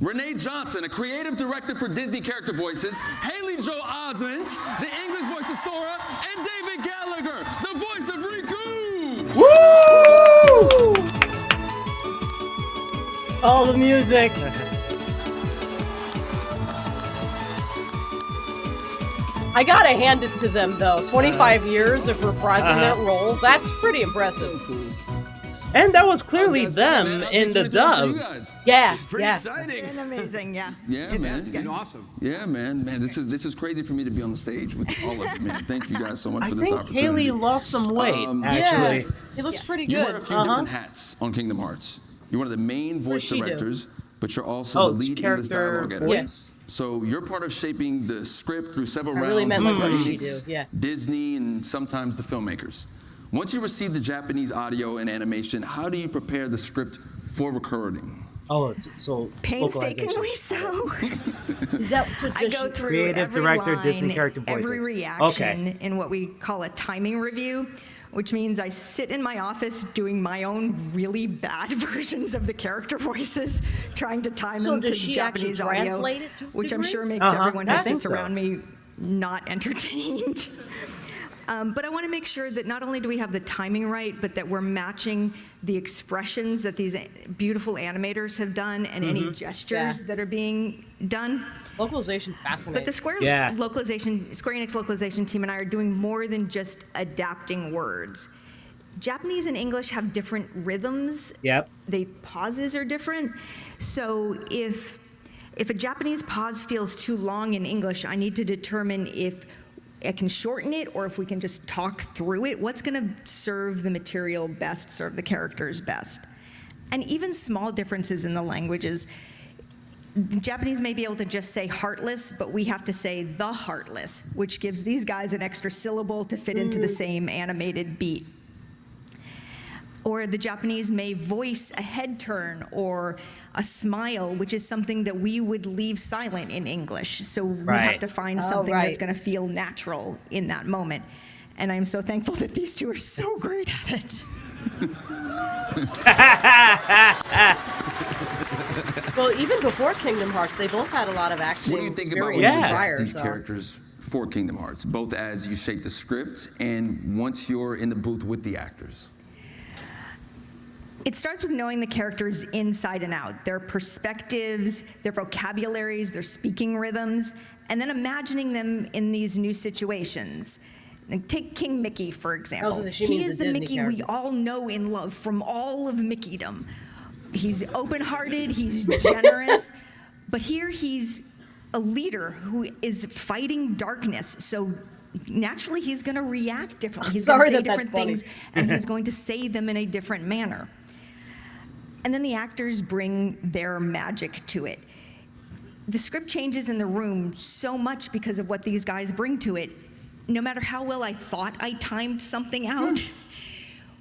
Renee Johnson, a creative director for Disney character voices, Haley Joel Osment, the English voice of Sora, and David Gallagher, the voice of Riku.
Woo!
Oh, the music. I gotta hand it to them, though. 25 years of reprising their roles. That's pretty impressive.
And that was clearly them in the dub.
Yeah,
Pretty
yeah.
exciting.
And amazing, yeah.
Yeah, man.
It's been awesome.
Yeah, man. This is crazy for me to be on the stage with all of you, man. Thank you guys so much
I
for this
think
opportunity.
Haley lost some weight, actually.
Yeah, he looks pretty
You
good.
wear a few different hats on Kingdom Hearts. You're one of the main voice
she do?
directors, but you're also the lead English dialogue editor.
Yes.
So you're part of shaping the script through several
I
rounds
really meant
with
what
Square
she
Enix,
do, yeah.
Disney, and sometimes the filmmakers. Once you receive the Japanese audio and animation, how do you prepare the script for recording?
Oh, so
Painstakingly so.
Is that so?
I go through
Creative
every
director,
line,
Disney character
every
voices.
reaction
Okay.
in what we call a timing review, which means I sit in my office doing my own really bad versions of the character voices, trying to time them to
does she
Japanese
actually
audio,
translate it to a
which I'm
degree?
sure makes everyone who
I think
sits
so.
around me not entertained. But I want to make sure that not only do we have the timing right, but that we're matching the expressions that these beautiful animators have done and any gestures that are being done.
Localization's fascinating.
But the Square Enix localization team and I are doing more than just adapting words. Japanese and English have different rhythms.
Yep.
The pauses are different. So if a Japanese pause feels too long in English, I need to determine if I can shorten it or if we can just talk through it. What's going to serve the material best, serve the characters best? And even small differences in the languages. The Japanese may be able to just say heartless, but we have to say the heartless, which gives these guys an extra syllable to fit into the same animated beat. Or the Japanese may voice a head turn or a smile, which is something that we would leave silent in English. So we have to find something that's going to feel natural in that moment. And I'm so thankful that these two are so great at it.
Well, even before Kingdom Hearts, they both had a lot of acting
What do you think about
experience
when you
prior.
adapt these
So.
characters for Kingdom Hearts, both as you shape the script and once you're in the booth with the actors?
It starts with knowing the characters inside and out, their perspectives, their vocabularies, their speaking rhythms, and then imagining them in these new situations. Like, take King Mickey, for example. He is the Mickey we all know and love from all of Mickeydom. He's open-hearted, he's generous, but here he's a leader who is fighting darkness, so naturally he's going to react differently. He's going to say different things, and he's going to say them in a different manner. And then the actors bring their magic to it. The script changes in the room so much because of what these guys bring to it. No matter how well I thought I timed something out,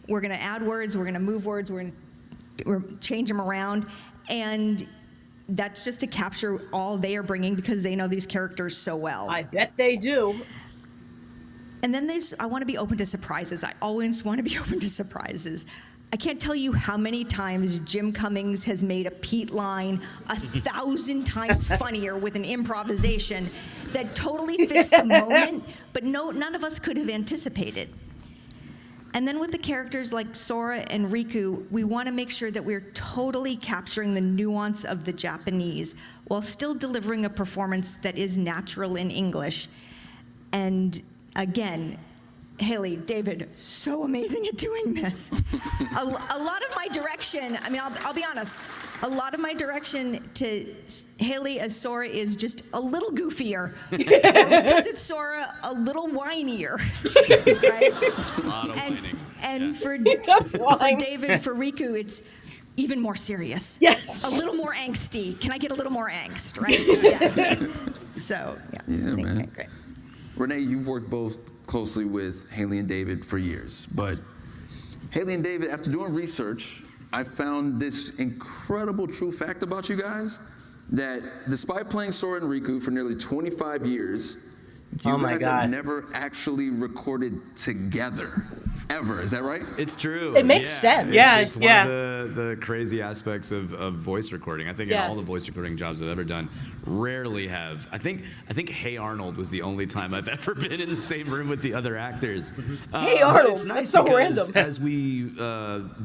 we're going to add words, we're going to move words, we're going to change them around, and that's just to capture all they are bringing because they know these characters so well.
I bet they do.
And then I want to be open to surprises. I always want to be open to surprises. I can't tell you how many times Jim Cummings has made a Pete line 1,000 times funnier with an improvisation that totally fits the moment, but none of us could have anticipated. And then with the characters like Sora and Riku, we want to make sure that we're totally capturing the nuance of the Japanese while still delivering a performance that is natural in English. And again, Haley, David, so amazing at doing this. A lot of my direction, I mean, I'll be honest, a lot of my direction to Haley as Sora is just a little goofier. Because it's Sora, a little whinier. Right?
A lot of whining.
And for David, for Riku, it's even more serious.
Yes.
A little more angsty. Can I get a little more angst, right? Yeah. So, yeah.
Yeah, man.
Great.
Renee, you've worked both closely with Haley and David for years, but Haley and David, after doing research, I found this incredible true fact about you guys, that despite playing Sora and Riku for nearly 25 years, you guys have never actually recorded together. Ever, is that right?
It's true.
It makes sense.
It's one of the crazy aspects of voice recording. I think in all the voice recording jobs I've ever done, rarely have. I think Hey Arnold was the only time I've ever been in the same room with the other actors.
Hey Arnold,
it's nice
that's so
because
random.
as we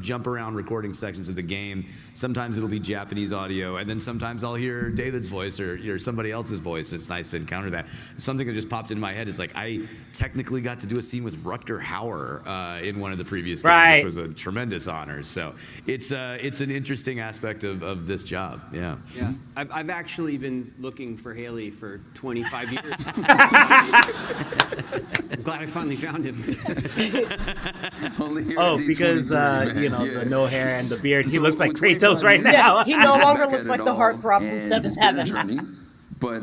jump around recording sections of the game, sometimes it'll be Japanese audio, and then sometimes I'll hear David's voice or somebody else's voice. It's nice to encounter that. Something that just popped in my head is like I technically got to do a scene with Rutger Hauer in one of the previous games, which was a tremendous honor. So it's an interesting aspect of this job. Yeah.
Yeah. I've actually been looking for Haley for 25 years. I'm glad I finally found him.
Because the no hair and the beard, he looks like Kratos right now.
He no longer looks like the heartthrob from Seventh Heaven.
But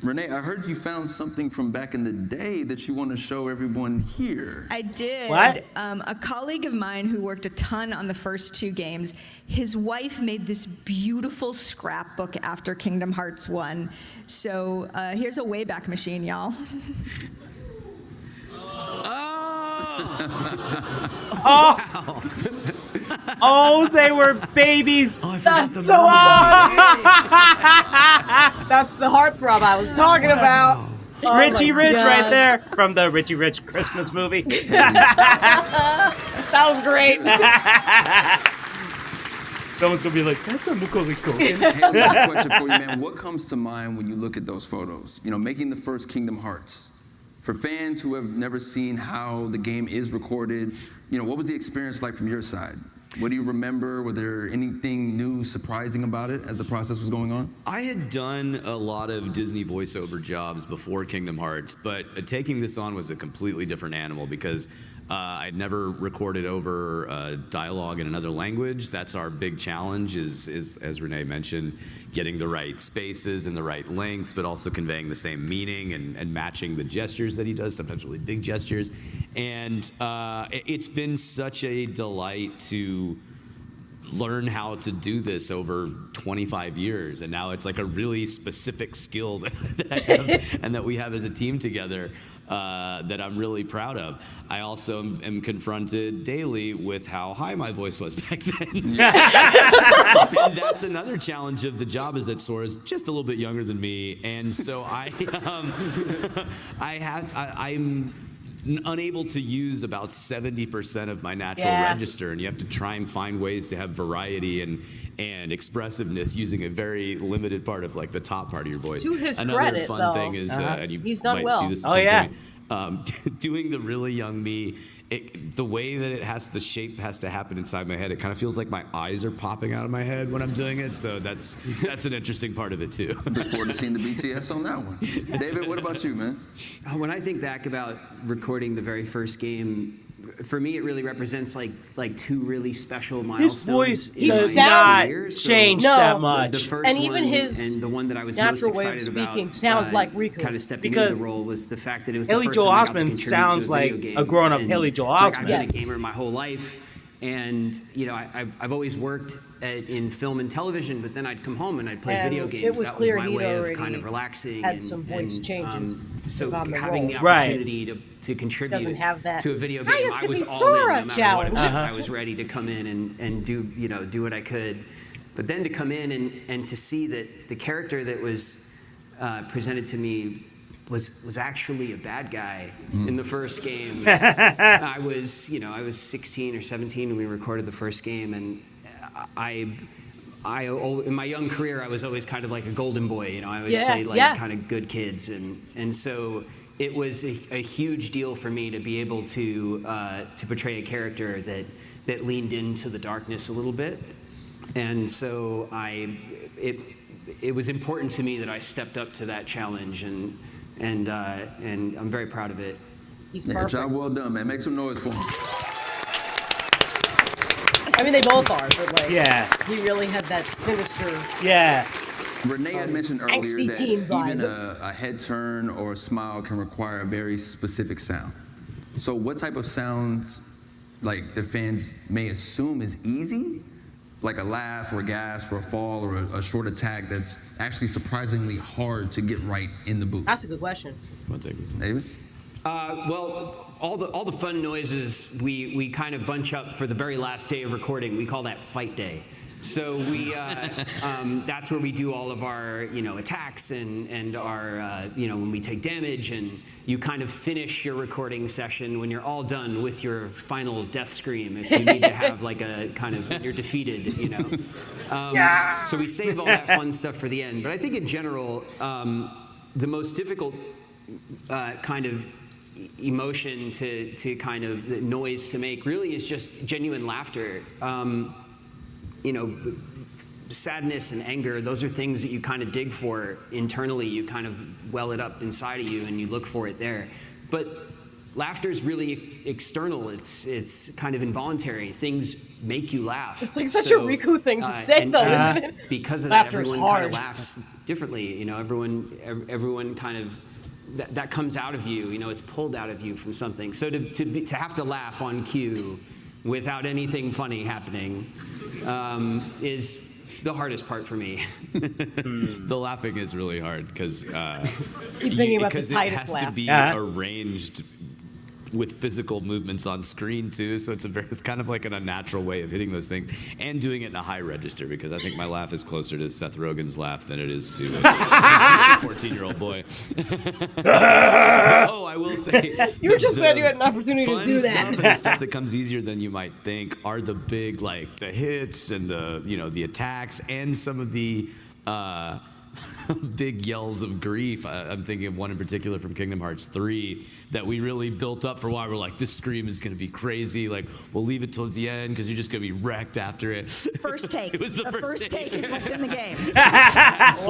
Renee, I heard you found something from back in the day that you want to show everyone here.
I did.
What?
A colleague of mine who worked a ton on the first two games, his wife made this beautiful scrapbook after Kingdom Hearts 1. So here's a Wayback Machine, y'all.
Oh, they were babies.
That's so That's the heartthrob I was talking about. Oh
Richie
my
Rich
God.
right there from the Richie Rich Christmas movie.
That was great.
Someone's gonna be like, that's a Macaulay Culkin.
Hey, one question for you, man. What comes to mind when you look at those photos? You know, making the first Kingdom Hearts. For fans who have never seen how the game is recorded, you know, what was the experience like from your side? What do you remember? Were there anything new, surprising about it as the process was going on?
I had done a lot of Disney voiceover jobs before Kingdom Hearts, but taking this on was a completely different animal because I'd never recorded over dialogue in another language. That's our big challenge is, as Renee mentioned, getting the right spaces and the right lengths, but also conveying the same meaning and matching the gestures that he does, sometimes really big gestures. And it's been such a delight to learn how to do this over 25 years. And now it's like a really specific skill that I have and that we have as a team together. That I'm really proud of. I also am confronted daily with how high my voice was back then. And that's another challenge of the job is that Sora's just a little bit younger than me, and so I'm unable to use about 70% of my natural register, and you have to try and find ways to have variety and expressive-ness using a very limited part of like the top part of your voice.
To his
Another
credit,
fun
though,
thing is, and you
he's done
might
well.
see this at some point, doing the really young me, the way that the shape has to happen inside my head, it kind of feels like my eyes are popping out of my head when I'm doing it. So that's an interesting part of it too.
Look forward to seeing the BTS on that one. David, what about you, man?
When I think back about recording the very first game, for me it really represents like two really special milestones.
His voice
in
does
my
not
career. So
change that much.
The first
And even
one,
his
and the one that I was most
natural way of
excited
speaking
about,
sounds like Riku.
kind of stepping
Because
into the role was the fact that it was
Haley
the first
Joel
time I got to
Osment
contribute
sounds
to a video
like
game.
a grown-up
And,
Haley Joel
like, I've been a
Osment.
gamer my whole life. And you know, I've always worked in film and television, but then I'd come home and I'd play
And
video games.
it was
that
clear
was my
he'd
way of
already
kind of relaxing.
had
and,
some voice
and,
changes
so
on the
having the
role.
opportunity to contribute
Doesn't have that.
to a video
I
game,
used
I
to
was
be
all
Sora
in no matter what it
challenge.
was. I was ready to come in and do what I could. But then to come in and to see that the character that was presented to me was actually a bad guy in the first game. I was 16 or 17 when we recorded the first game, and I in my young career I was always kind of like a golden boy. You know, I always played like kind of good kids, and so it was a huge deal for me to be able to portray a character that leaned into the darkness a little bit, and so it was important to me that I stepped up to that challenge, and I'm very proud of it.
He's
Yeah,
perfect.
job well done, man. Make some noise for him.
I mean, they both are, but like,
Yeah.
he really had that sinister.
Yeah.
Renee had mentioned earlier
angsty
that
teen vibe.
even a head turn or a smile can require a very specific sound. So what type of sounds, like, the fans may assume is easy, like a laugh or a gasp or a fall or a short attack, that's actually surprisingly hard to get right in the booth?
That's a good question.
David?
Well, all the fun noises we kind of bunch up for the very last day of recording. We call that fight day. So we that's where we do all of our attacks and our when we take damage, and you kind of finish your recording session when you're all done with your final death scream. If you need to have like a kind of you're defeated, So we save all that fun stuff for the end. But I think in general, the most difficult kind of emotion to kind of the noise to make really is just genuine laughter. Sadness and anger, those are things that you kind of dig for internally. You kind of well it up inside of you and you look for it there. But laughter is really external. It's kind of involuntary. Things make you laugh.
It's like such a Riku thing to say, though, isn't it?
Because of
Laughter
that,
is
everyone kind of
hard.
laughs differently. Everyone kind of that comes out of you. It's pulled out of you from something. So to have to laugh on cue without anything funny happening is the hardest part for me.
The laughing is really hard because
You're thinking about the
it
tightest
has to
laugh.
be arranged with physical movements on screen too, so it's kind of like an unnatural way of hitting those things and doing it in a high register, because I think my laugh is closer to Seth Rogen's laugh than it is to a 14-year-old boy. Oh, I will say,
you were just glad you had an opportunity to do that.
Stuff and the stuff that comes easier than you might think are the big, like the hits and the attacks and some of the big yells of grief. I'm thinking of one in particular from Kingdom Hearts 3 that we really built up for a while. We're like, this scream is going to be crazy. Like, we'll leave it till the end because you're just going to be wrecked after it.
First take.
It was the
first take is what's in the game.
4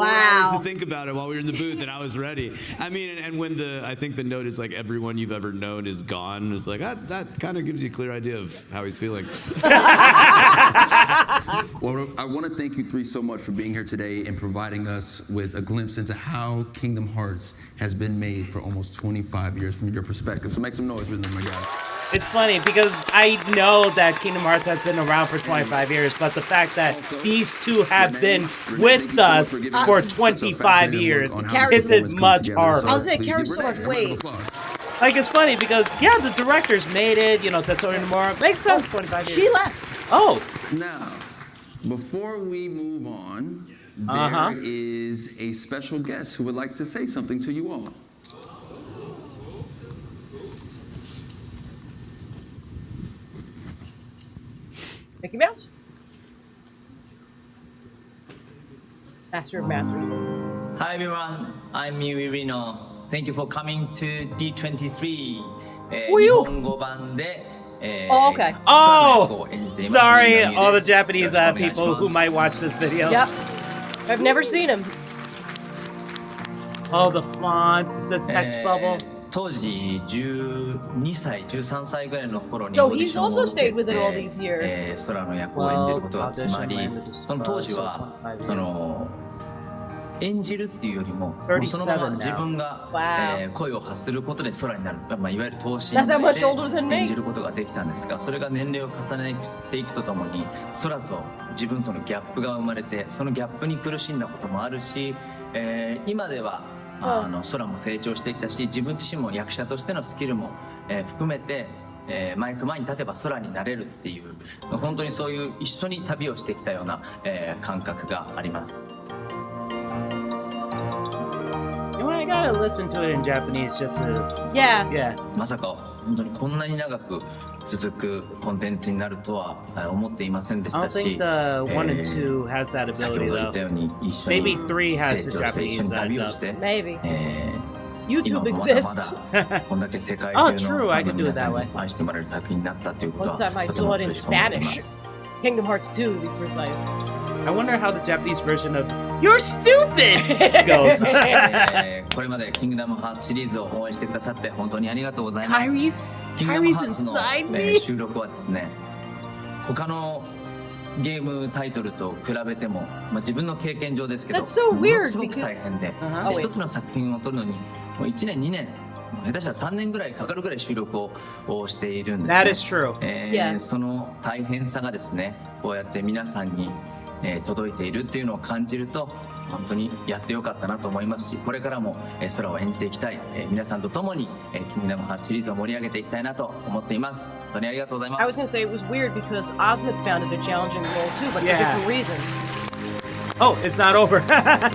hours to think about it while we were in the booth, and I was ready. I mean, and when I think the note is like, everyone you've ever known is gone, it's like, that kind of gives you a clear idea of how he's feeling.
Well, I want to thank you three so much for being here today and providing us with a glimpse into how Kingdom Hearts has been made for almost 25 years from your perspective. So make some noise for them, my guys.
It's funny because I know that Kingdom Hearts has been around for 25 years, but the fact that these two have been with us for 25 years makes it much harder.
I was saying, it carries so much weight.
Like, it's funny because, yeah, the directors made it, Tetsuya Nomura. Makes sense, 25 years.
She left.
Oh.
Now, before we move on, there is a special guest who would like to say something to you all.
Mickey Mouse. Master of Masters.
Hi everyone, I'm Miyu Irino. Thank you for coming to D23.
Oh, okay.
Oh! Sorry, all the Japanese people who might watch this video.
Yep. I've never seen him.
Oh, the font, the text bubble.
So
he's also stayed with it all these years.
演じるっていうよりも、そのまま自分が、声を発することで空になる、いわゆる等身大で演じることができたんですが、それが年齢を重ねていくとともに空と自分とのギャップが生まれて、そのギャップに苦しんだこともあるし、今では空も成長してきたし、自分自身も役者としてのスキルも、含めてマイク前に立てば空になれるっていう、本当にそういう一緒に旅をしてきたような、感覚があります。
I gotta listen to it in Japanese just to...
Yeah.
まさか本当にこんなに長く続くコンテンツになるとは思っていませんでしたし、
I don't think the 1 and 2 has that ability though. Maybe 3 has the Japanese dub.
Maybe. YouTube exists.
Oh, true. I could do it that way.
One
time I saw it in Spanish. Kingdom Hearts 2, to be precise.
I wonder how the Japanese version of "You're stupid" goes.
これまでキングダムハーツシリーズを応援してくださって本当にありがとうございます。
Kyrie's inside me.
収録はですね、他のゲームタイトルと比べても、自分の経験上ですけど、ものすごく大変で、一つの作品を撮るのにもう1年2年。下手したら3年ぐらいかかるぐらい収録をしているんです、ね。
That is true.
その大変さがですね、こうやって皆さんに、届いているっていうのを感じると、本当にやってよかったなと思いますし、これからも、空を演じていきたい、皆さんと共に、キングダムハーツシリーズを盛り上げていきたいなと思っています。本当にありがとうございます。
I was going to say it was weird because Osment's found it a challenging role too, but for different reasons.
Oh, it's not over.
ハ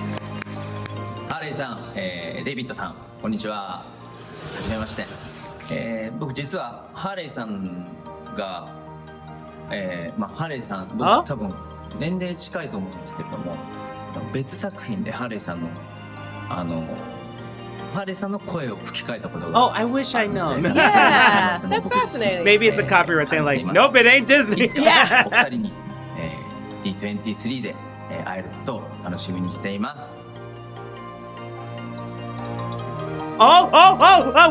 ーレイさん、デイビッドさん、こんにちは。はじめまして。僕実はハーレイさんが、ハーレイさん、僕多分年齢近いと思うんですけれども、別作品でハーレイさんのハーレイさんの声を吹き替えたことが。
Oh, I wish I know.
Yeah, that's fascinating.
Maybe it's a copyright thing. Like, nope, it ain't Disney.
Yeah.
お二人に、D23 で、会えることを楽しみにしています。
Oh,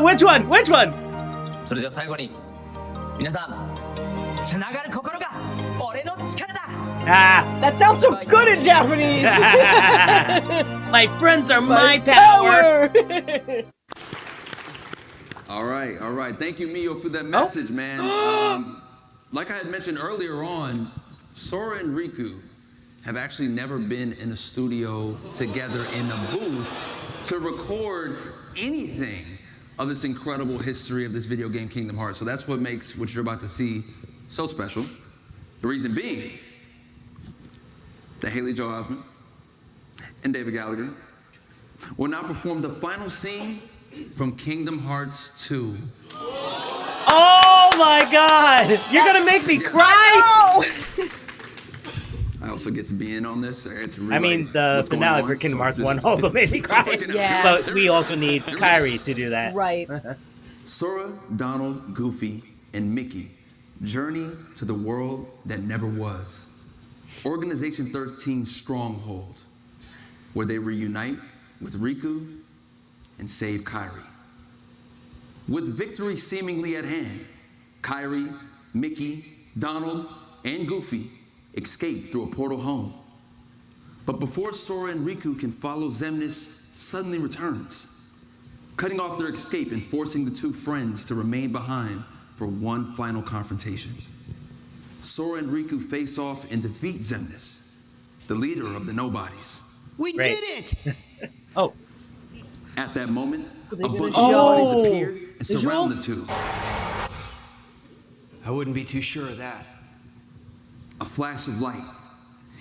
which one? Which one?
それでは最後に皆さん、つながる心が俺の力だ。
That sounds so good in Japanese.
My friends are my power.
All right. Thank you, Miyu, for that message, man. Like I had mentioned earlier on, Sora and Riku have actually never been in a studio together in a booth to record anything of this incredible history of this video game, Kingdom Hearts. So that's what makes what you're about to see so special. The reason being that Haley Joel Osment and David Gallagher will now perform the final scene from Kingdom Hearts 2.
Oh my God! You're gonna make me cry!
I also get to be in on this. It's really
I mean, the finale for Kingdom Hearts 1 also made me cry.
Yeah.
But we also need Kairi to do that.
Right.
Sora, Donald, Goofy, and Mickey journey to the world that never was. Organization 13's stronghold, where they reunite with Riku and save Kairi. With victory seemingly at hand, Kairi, Mickey, Donald, and Goofy escape through a portal home. But before Sora and Riku can follow, Xemnas suddenly returns, cutting off their escape and forcing the two friends to remain behind for one final confrontation. Sora and Riku face off and defeat Xemnas, the leader of the Nobodies.
We did it!
Oh.
At that moment, a
do
bunch
the
of
visuals?
Nobodies appear and surround
Visuals?
the two.
I wouldn't be too sure of that.
A flash of light,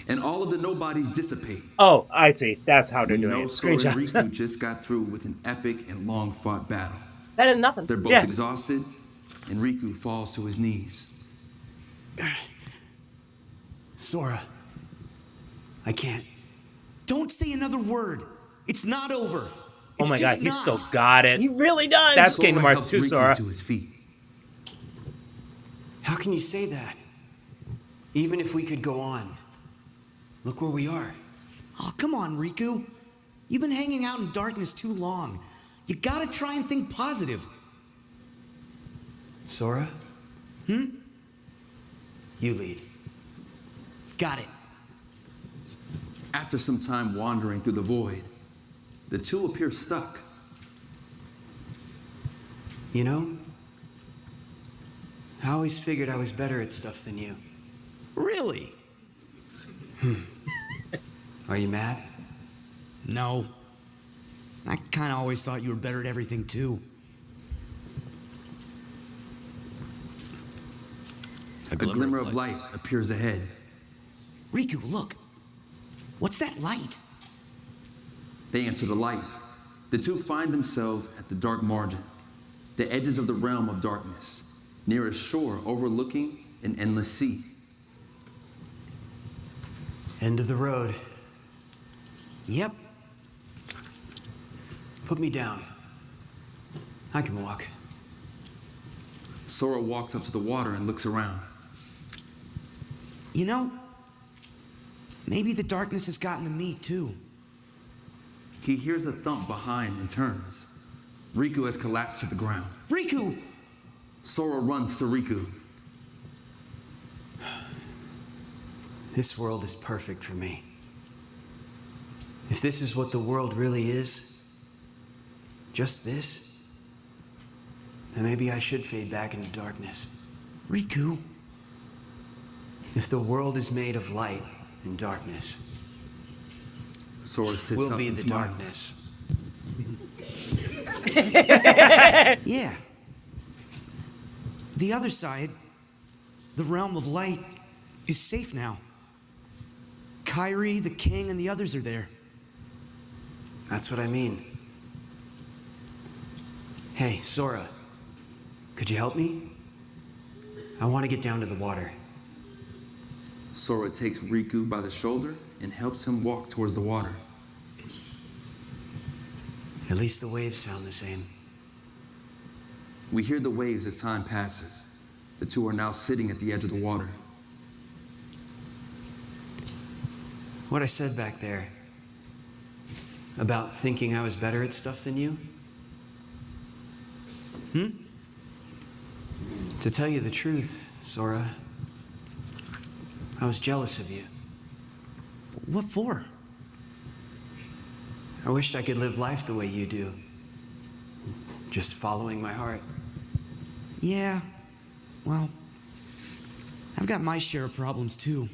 and all of the Nobodies dissipate.
Oh, I see. That's how they're
We
doing
know
it.
Sora and
Screenshots.
Riku just got through with an epic and long-fought battle.
Better than nothing.
They're both exhausted, and Riku falls to his knees.
Sora,
I can't.
don't say another word. It's not over.
Oh my
It's
God,
just
he's
not.
still got it.
He really does.
That's
Sora
Kingdom Hearts
helps
2,
Riku
Sora.
to his feet.
How can you say that? Even if we could go on, look where we are.
Oh, come on, Riku. You've been hanging out in darkness too long. You gotta try and think positive.
Sora?
Hmm?
You lead.
Got it.
After some time wandering through the void, the two appear stuck.
You know, I always figured I was better at stuff than you.
Really?
Are you mad?
No. I kinda always thought you were better at everything, too.
A glimmer of light appears ahead.
Riku, look. What's that light?
They enter the light. The two find themselves at the dark margin, the edges of the realm of darkness, near a shore overlooking an endless sea.
End of the road.
Yep.
Put me down. I can walk.
Sora walks up to the water and looks around.
You know, maybe the darkness has gotten to me, too.
He hears a thump behind and turns. Riku has collapsed to the ground.
Riku!
Sora runs to Riku.
This world is perfect for me. If this is what the world really is, just this, then maybe I should fade back into darkness.
Riku.
If the world is made of light and darkness,
Sora sits
we'll
up
be
and
the
smiles.
darkness.
Yeah. The other side, the realm of light, is safe now. Kairi, the king, and the others are there.
That's what I mean. Hey, Sora, could you help me? I want to get down to the water.
Sora takes Riku by the shoulder and helps him walk towards the water.
At least the waves sound the same.
We hear the waves as time passes. The two are now sitting at the edge of the water.
What I said back there about thinking I was better at stuff than you? To tell you the truth, Sora, I was jealous of you.
What for?
I wished I could live life the way you do. Just following my heart.
Yeah, well, I've got my share of problems too.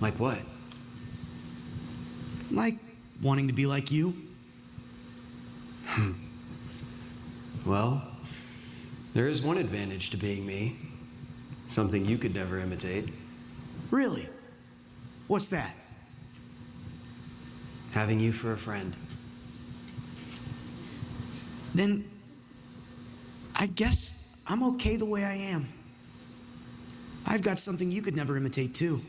Like what?
Like wanting to be like you.
Well, there is one advantage to being me. Something you could never imitate.
Really? What's that?
Having you for a friend.
Then I guess I'm okay the way I am. I've got something you could never imitate too.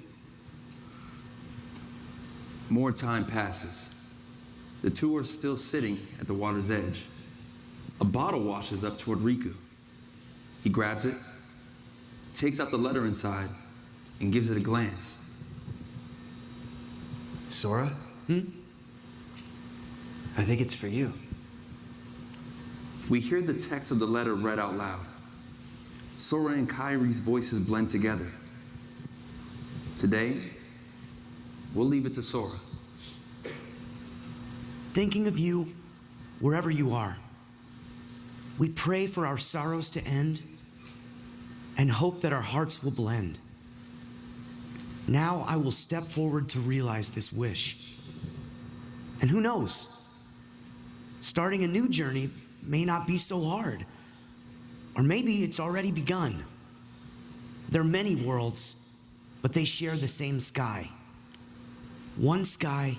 More time passes. The two are still sitting at the water's edge. A bottle washes up toward Riku. He grabs it, takes out the letter inside, and gives it a glance.
Sora? I think it's for you.
We hear the text of the letter read out loud. Sora and Kairi's voices blend together. Today, we'll leave it to Sora.
Thinking of you wherever you are. We pray for our sorrows to end and hope that our hearts will blend. Now I will step forward to realize this wish. And who knows? Starting a new journey may not be so hard. Or maybe it's already begun. There are many worlds, but they share the same sky. One sky,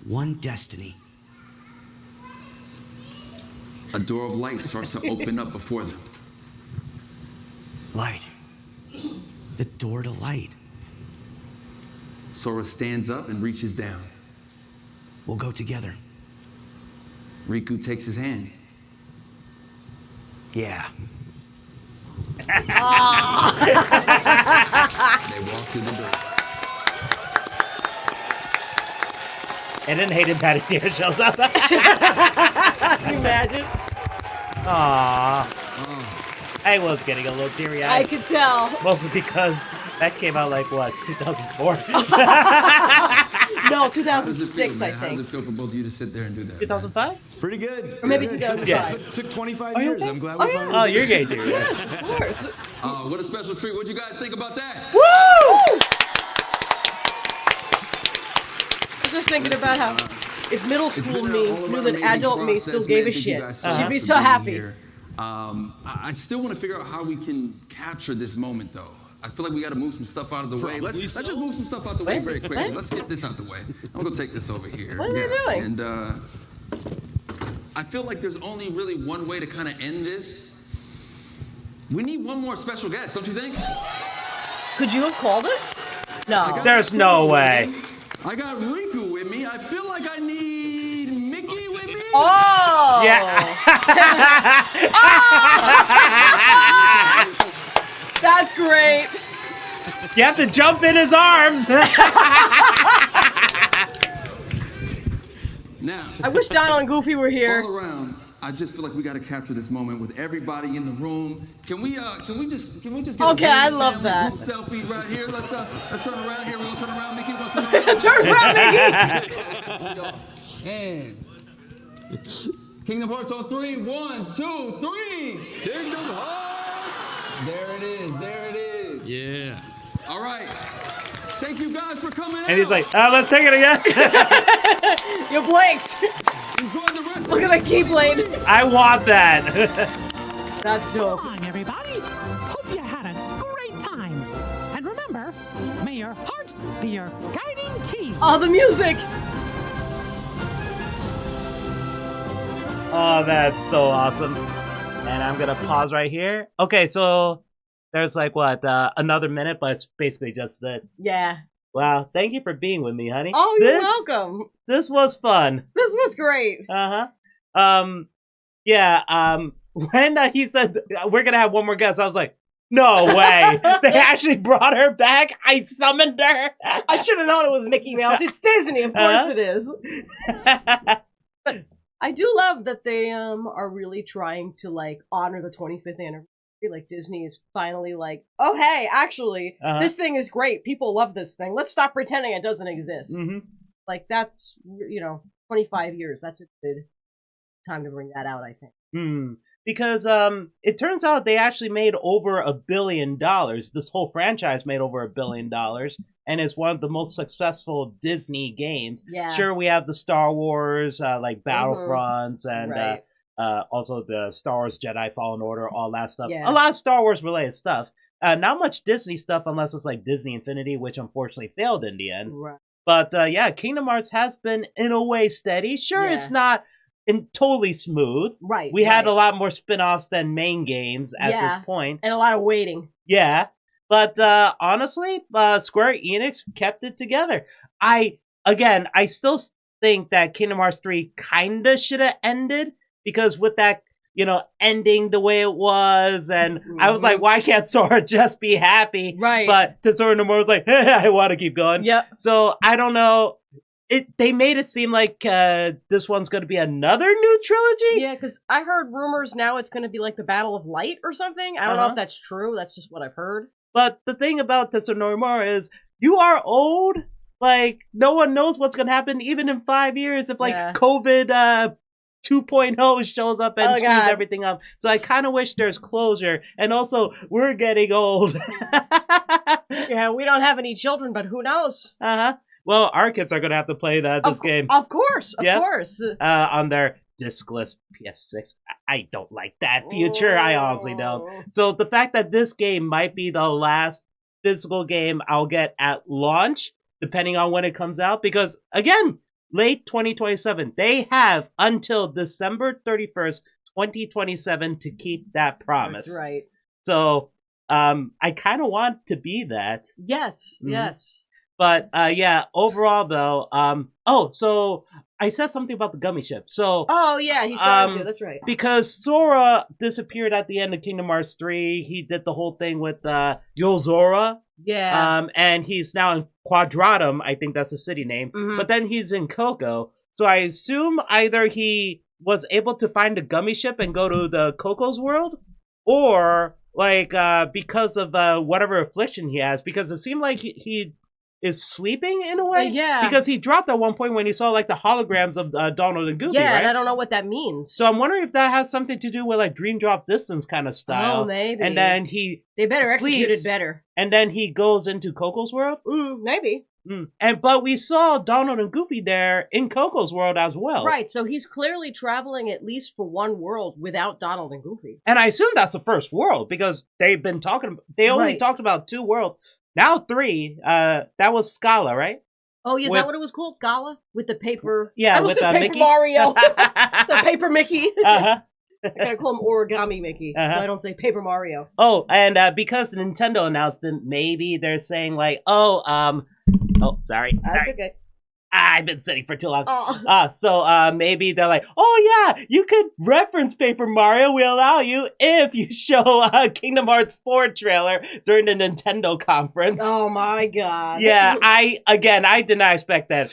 one destiny.
A door of light starts to open up before them.
Light. The door to light.
Sora stands up and reaches down.
We'll go together.
Riku takes his hand.
Yeah.
They walk through the door.
And then Hayden Panettiere shows up.
Can you imagine?
Aww. I was getting a little teary-eyed.
I could tell.
Mostly because that came out like, what, 2004?
No,
How does it
2006,
feel,
I
man? How
think.
does it feel for both of you to sit there and do that?
2005?
Pretty good.
Or maybe
Good.
2005.
Took 25
Are you
years.
okay?
I'm glad
Oh,
we
yeah.
finally
Oh,
did
you're
it.
gay, dude.
Yes, of course.
What a special treat. What'd you guys think about that?
Woo! I was just thinking about how if middle school me knew that adult me still gave a shit, she'd be so happy.
I still want to figure out how we can capture this moment, though. I feel like we got to move some stuff out of the way. Let's just move some stuff out the way very quickly. Let's get this out the way. I'm gonna take this over here.
What are you doing?
And I feel like there's only really one way to kind of end this. We need one more special guest, don't you think?
Could you have called it? No.
There's no way.
I got Riku with me. I feel like I need Mickey with me.
Oh!
Yeah.
That's great.
You have to jump in his arms.
Now,
I wish Donald and Goofy were here.
all around, I just feel like we got to capture this moment with everybody in the room. Can we just get
Okay,
a
I
big
love
family
that.
group selfie right here? Let's turn around here. We're gonna turn around, Mickey. We're gonna turn around.
Turn around, Mickey.
And Kingdom Hearts on 3. 1, 2, 3. Kingdom Hearts. There it is. There it is.
Yeah.
All right. Thank you guys for coming.
And he's like, let's take it again.
You blinked.
Enjoy the rest.
Look at the keyblade.
I want that.
That's dope.
So long, everybody. Hope you had a great time. And remember, may your heart be your guiding key.
Oh, the music.
Oh, that's so awesome. And I'm going to pause right here. Okay, so there's like, what, another minute, but it's basically just that.
Yeah.
Wow, thank you for being with me, honey.
Oh, you're welcome.
This was fun.
This was great.
When he said, we're going to have one more guest, I was like, no way. They actually brought her back. I summoned her.
I should have known it was Mickey Mouse. It's Disney. Of course it is. But I do love that they are really trying to like honor the 25th anniversary. Like Disney is finally like, oh hey, actually, this thing is great. People love this thing. Let's stop pretending it doesn't exist. Like that's 25 years. That's a good time to bring that out, I think.
Because it turns out they actually made over $1 billion. This whole franchise made over $1 billion, and it's one of the most successful Disney games.
Yeah.
Sure, we have the Star Wars like Battlefronts and also the Star Wars Jedi Fallen Order, all that stuff.
Yeah.
A lot of Star Wars related stuff. Not much Disney stuff unless it's like Disney Infinity, which unfortunately failed in the end.
Right.
But yeah, Kingdom Hearts has been in a way steady. Sure,
Yeah.
it's not totally smooth.
Right.
We had
right.
a lot more spin-offs than main games at
Yeah.
this point.
And a lot of waiting.
Yeah. But honestly, Square Enix kept it together. I still think that Kingdom Hearts 3 kinda should have ended, because with that, ending the way it was, and I was like, why can't Sora just be happy?
Right.
But Tesoro Nomura was like, I want to keep going.
Yep.
So I don't know. They made it seem like this one's going to be another new trilogy.
Yeah, because I heard rumors now it's going to be like the Battle of Light or something. I don't know if that's true. That's just what I've heard.
But the thing about Tetsuya Nomura is, you are old. Like, no one knows what's going to happen even in 5 years if, like, COVID 2.0 shows up and screws everything up. So I kind of wish there's closure. And also, we're getting old.
Yeah, we don't have any children, but who knows?
Well, our kids are going to have to play this game.
Of course, of course.
On their discless PS6. I don't like that future. I honestly don't. So the fact that this game might be the last physical game I'll get at launch, depending on when it comes out, because, again, late 2027. They have until December 31st, 2027 to keep that promise.
That's right.
So, I kind of want to be that.
Yes, yes.
But, yeah, overall, though, so I said something about the gummy ship. So,
oh, yeah, he started to. That's right.
Because Sora disappeared at the end of Kingdom Hearts 3. He did the whole thing with Yozora.
Yeah.
And he's now in Quadratum, I think that's the city name.
Mm-hmm.
But then he's in Coco. So I assume either he was able to find a gummy ship and go to the Coco's world, or like because of whatever affliction he has, because it seemed like he is sleeping in a way.
Yeah.
Because he dropped at one point when he saw like the holograms of Donald and Goofy,
yeah,
right?
and I don't know what that means.
So I'm wondering if that has something to do with like dream drop distance kind of style.
Oh, maybe.
And then
they better execute it
sleeps,
better.
And then he goes into Coco's world.
Maybe.
But we saw Donald and Goofy there in Coco's world as well.
Right, so he's clearly traveling at least for one world without Donald and Goofy.
And I assume that's the first world, because they've been talking. They only talked about 2 worlds. Now 3. That was Scala, right?
Oh, is that what it was called? Scala? With the paper...
Yeah,
I was
with
Paper
Mickey?
Mario. The Paper Mickey.
Uh-huh.
I gotta call him Origami Mickey, so I don't say Paper Mario.
Oh, and because Nintendo announced it, maybe they're saying like, sorry.
That's okay.
I've been sitting for too long.
Oh.
So maybe they're like, oh yeah, you could reference Paper Mario. We allow you if you show Kingdom Hearts 4 trailer during the Nintendo conference.
Oh my god.
Yeah, I did not expect that.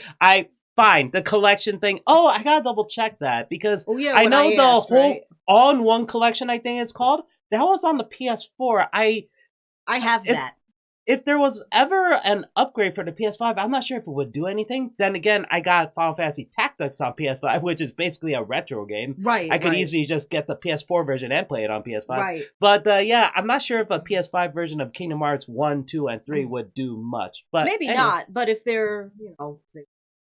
Fine, the collection thing. Oh, I gotta double check that, because I know the whole all-in-one collection, I think it's called, that was on the PS4. I
have that.
If there was ever an upgrade for the PS5, I'm not sure if it would do anything. Then again, I got Final Fantasy Tactics on PS5, which is basically a retro game.
Right,
I could easily just get the PS4 version and play it on PS5.
Right.
But yeah, I'm not sure if a PS5 version of Kingdom Hearts 1, 2, and 3 would do much. But
maybe
anyway.
not, but if they're,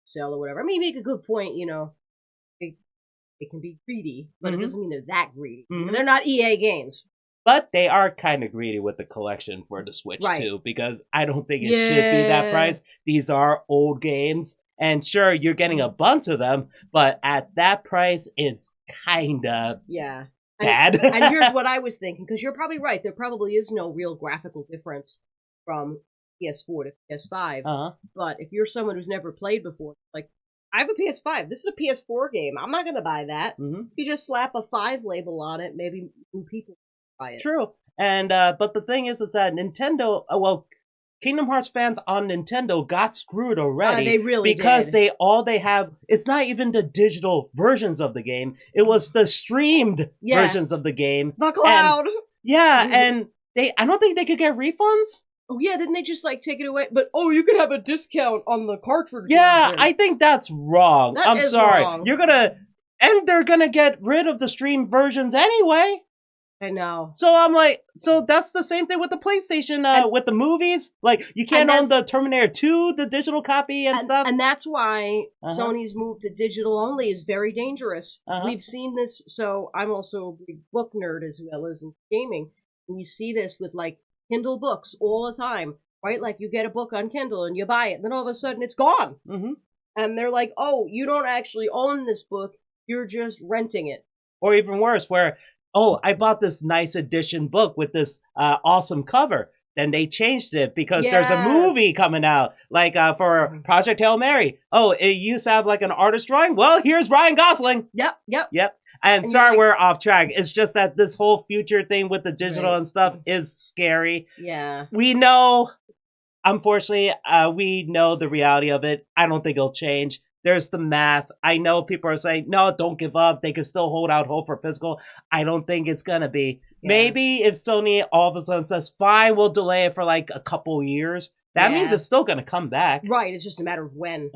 sale or whatever. I mean, you make a good point, it can be greedy, but it doesn't mean they're that greedy. They're not EA games.
But they are kind of greedy with the collection for the Switch, too, because I don't think it should be that price. These are old games, and sure, you're getting a bunch of them, but at that price, it's kind of bad.
And here's what I was thinking, because you're probably right. There probably is no real graphical difference from PS4 to PS5. But if you're someone who's never played before, like, I have a PS5. This is a PS4 game. I'm not going to buy that. You just slap a 5 label on it, maybe new people buy it.
True. And but the thing is that Nintendo, Kingdom Hearts fans on Nintendo got screwed already.
They really
because
did.
they have, it's not even the digital versions of the game. It was the streamed versions of the game.
The cloud.
And I don't think they could get refunds.
Oh yeah, didn't they just take it away? But you could have a discount on the cartridge.
Yeah,
version.
I think that's wrong. I'm sorry.
Wrong.
They're gonna get rid of the stream versions anyway.
I know.
So I'm like, so that's the same thing with the PlayStation, with the movies. Like, you can't own the Terminator 2, the digital copy and stuff.
And that's why Sony's move to digital only is very dangerous. We've seen this, so I'm also a big book nerd as well as in gaming. And you see this with, like, Kindle books all the time, right? Like, you get a book on Kindle and you buy it, and then all of a sudden it's gone.
Mm-hmm.
And they're like, oh, you don't actually own this book, you're just renting it.
Or even worse, where, oh, I bought this nice edition book with this awesome cover. Then they changed it because there's a movie coming out, like for Project Hail Mary. Oh, it used to have like an artist drawing. Well, here's Ryan Gosling.
Yep.
And sorry, we're off track. It's just that this whole future thing with the digital and stuff is scary.
Yeah.
We know, unfortunately, we know the reality of it. I don't think it'll change. There's the math. I know people are saying, no, don't give up. They can still hold out hope for physical. I don't think it's going to be. Yeah. Maybe if Sony all of a sudden says, fine, we'll delay it for like a couple years, that means it's still going to come back.
Right. It's just a matter of when.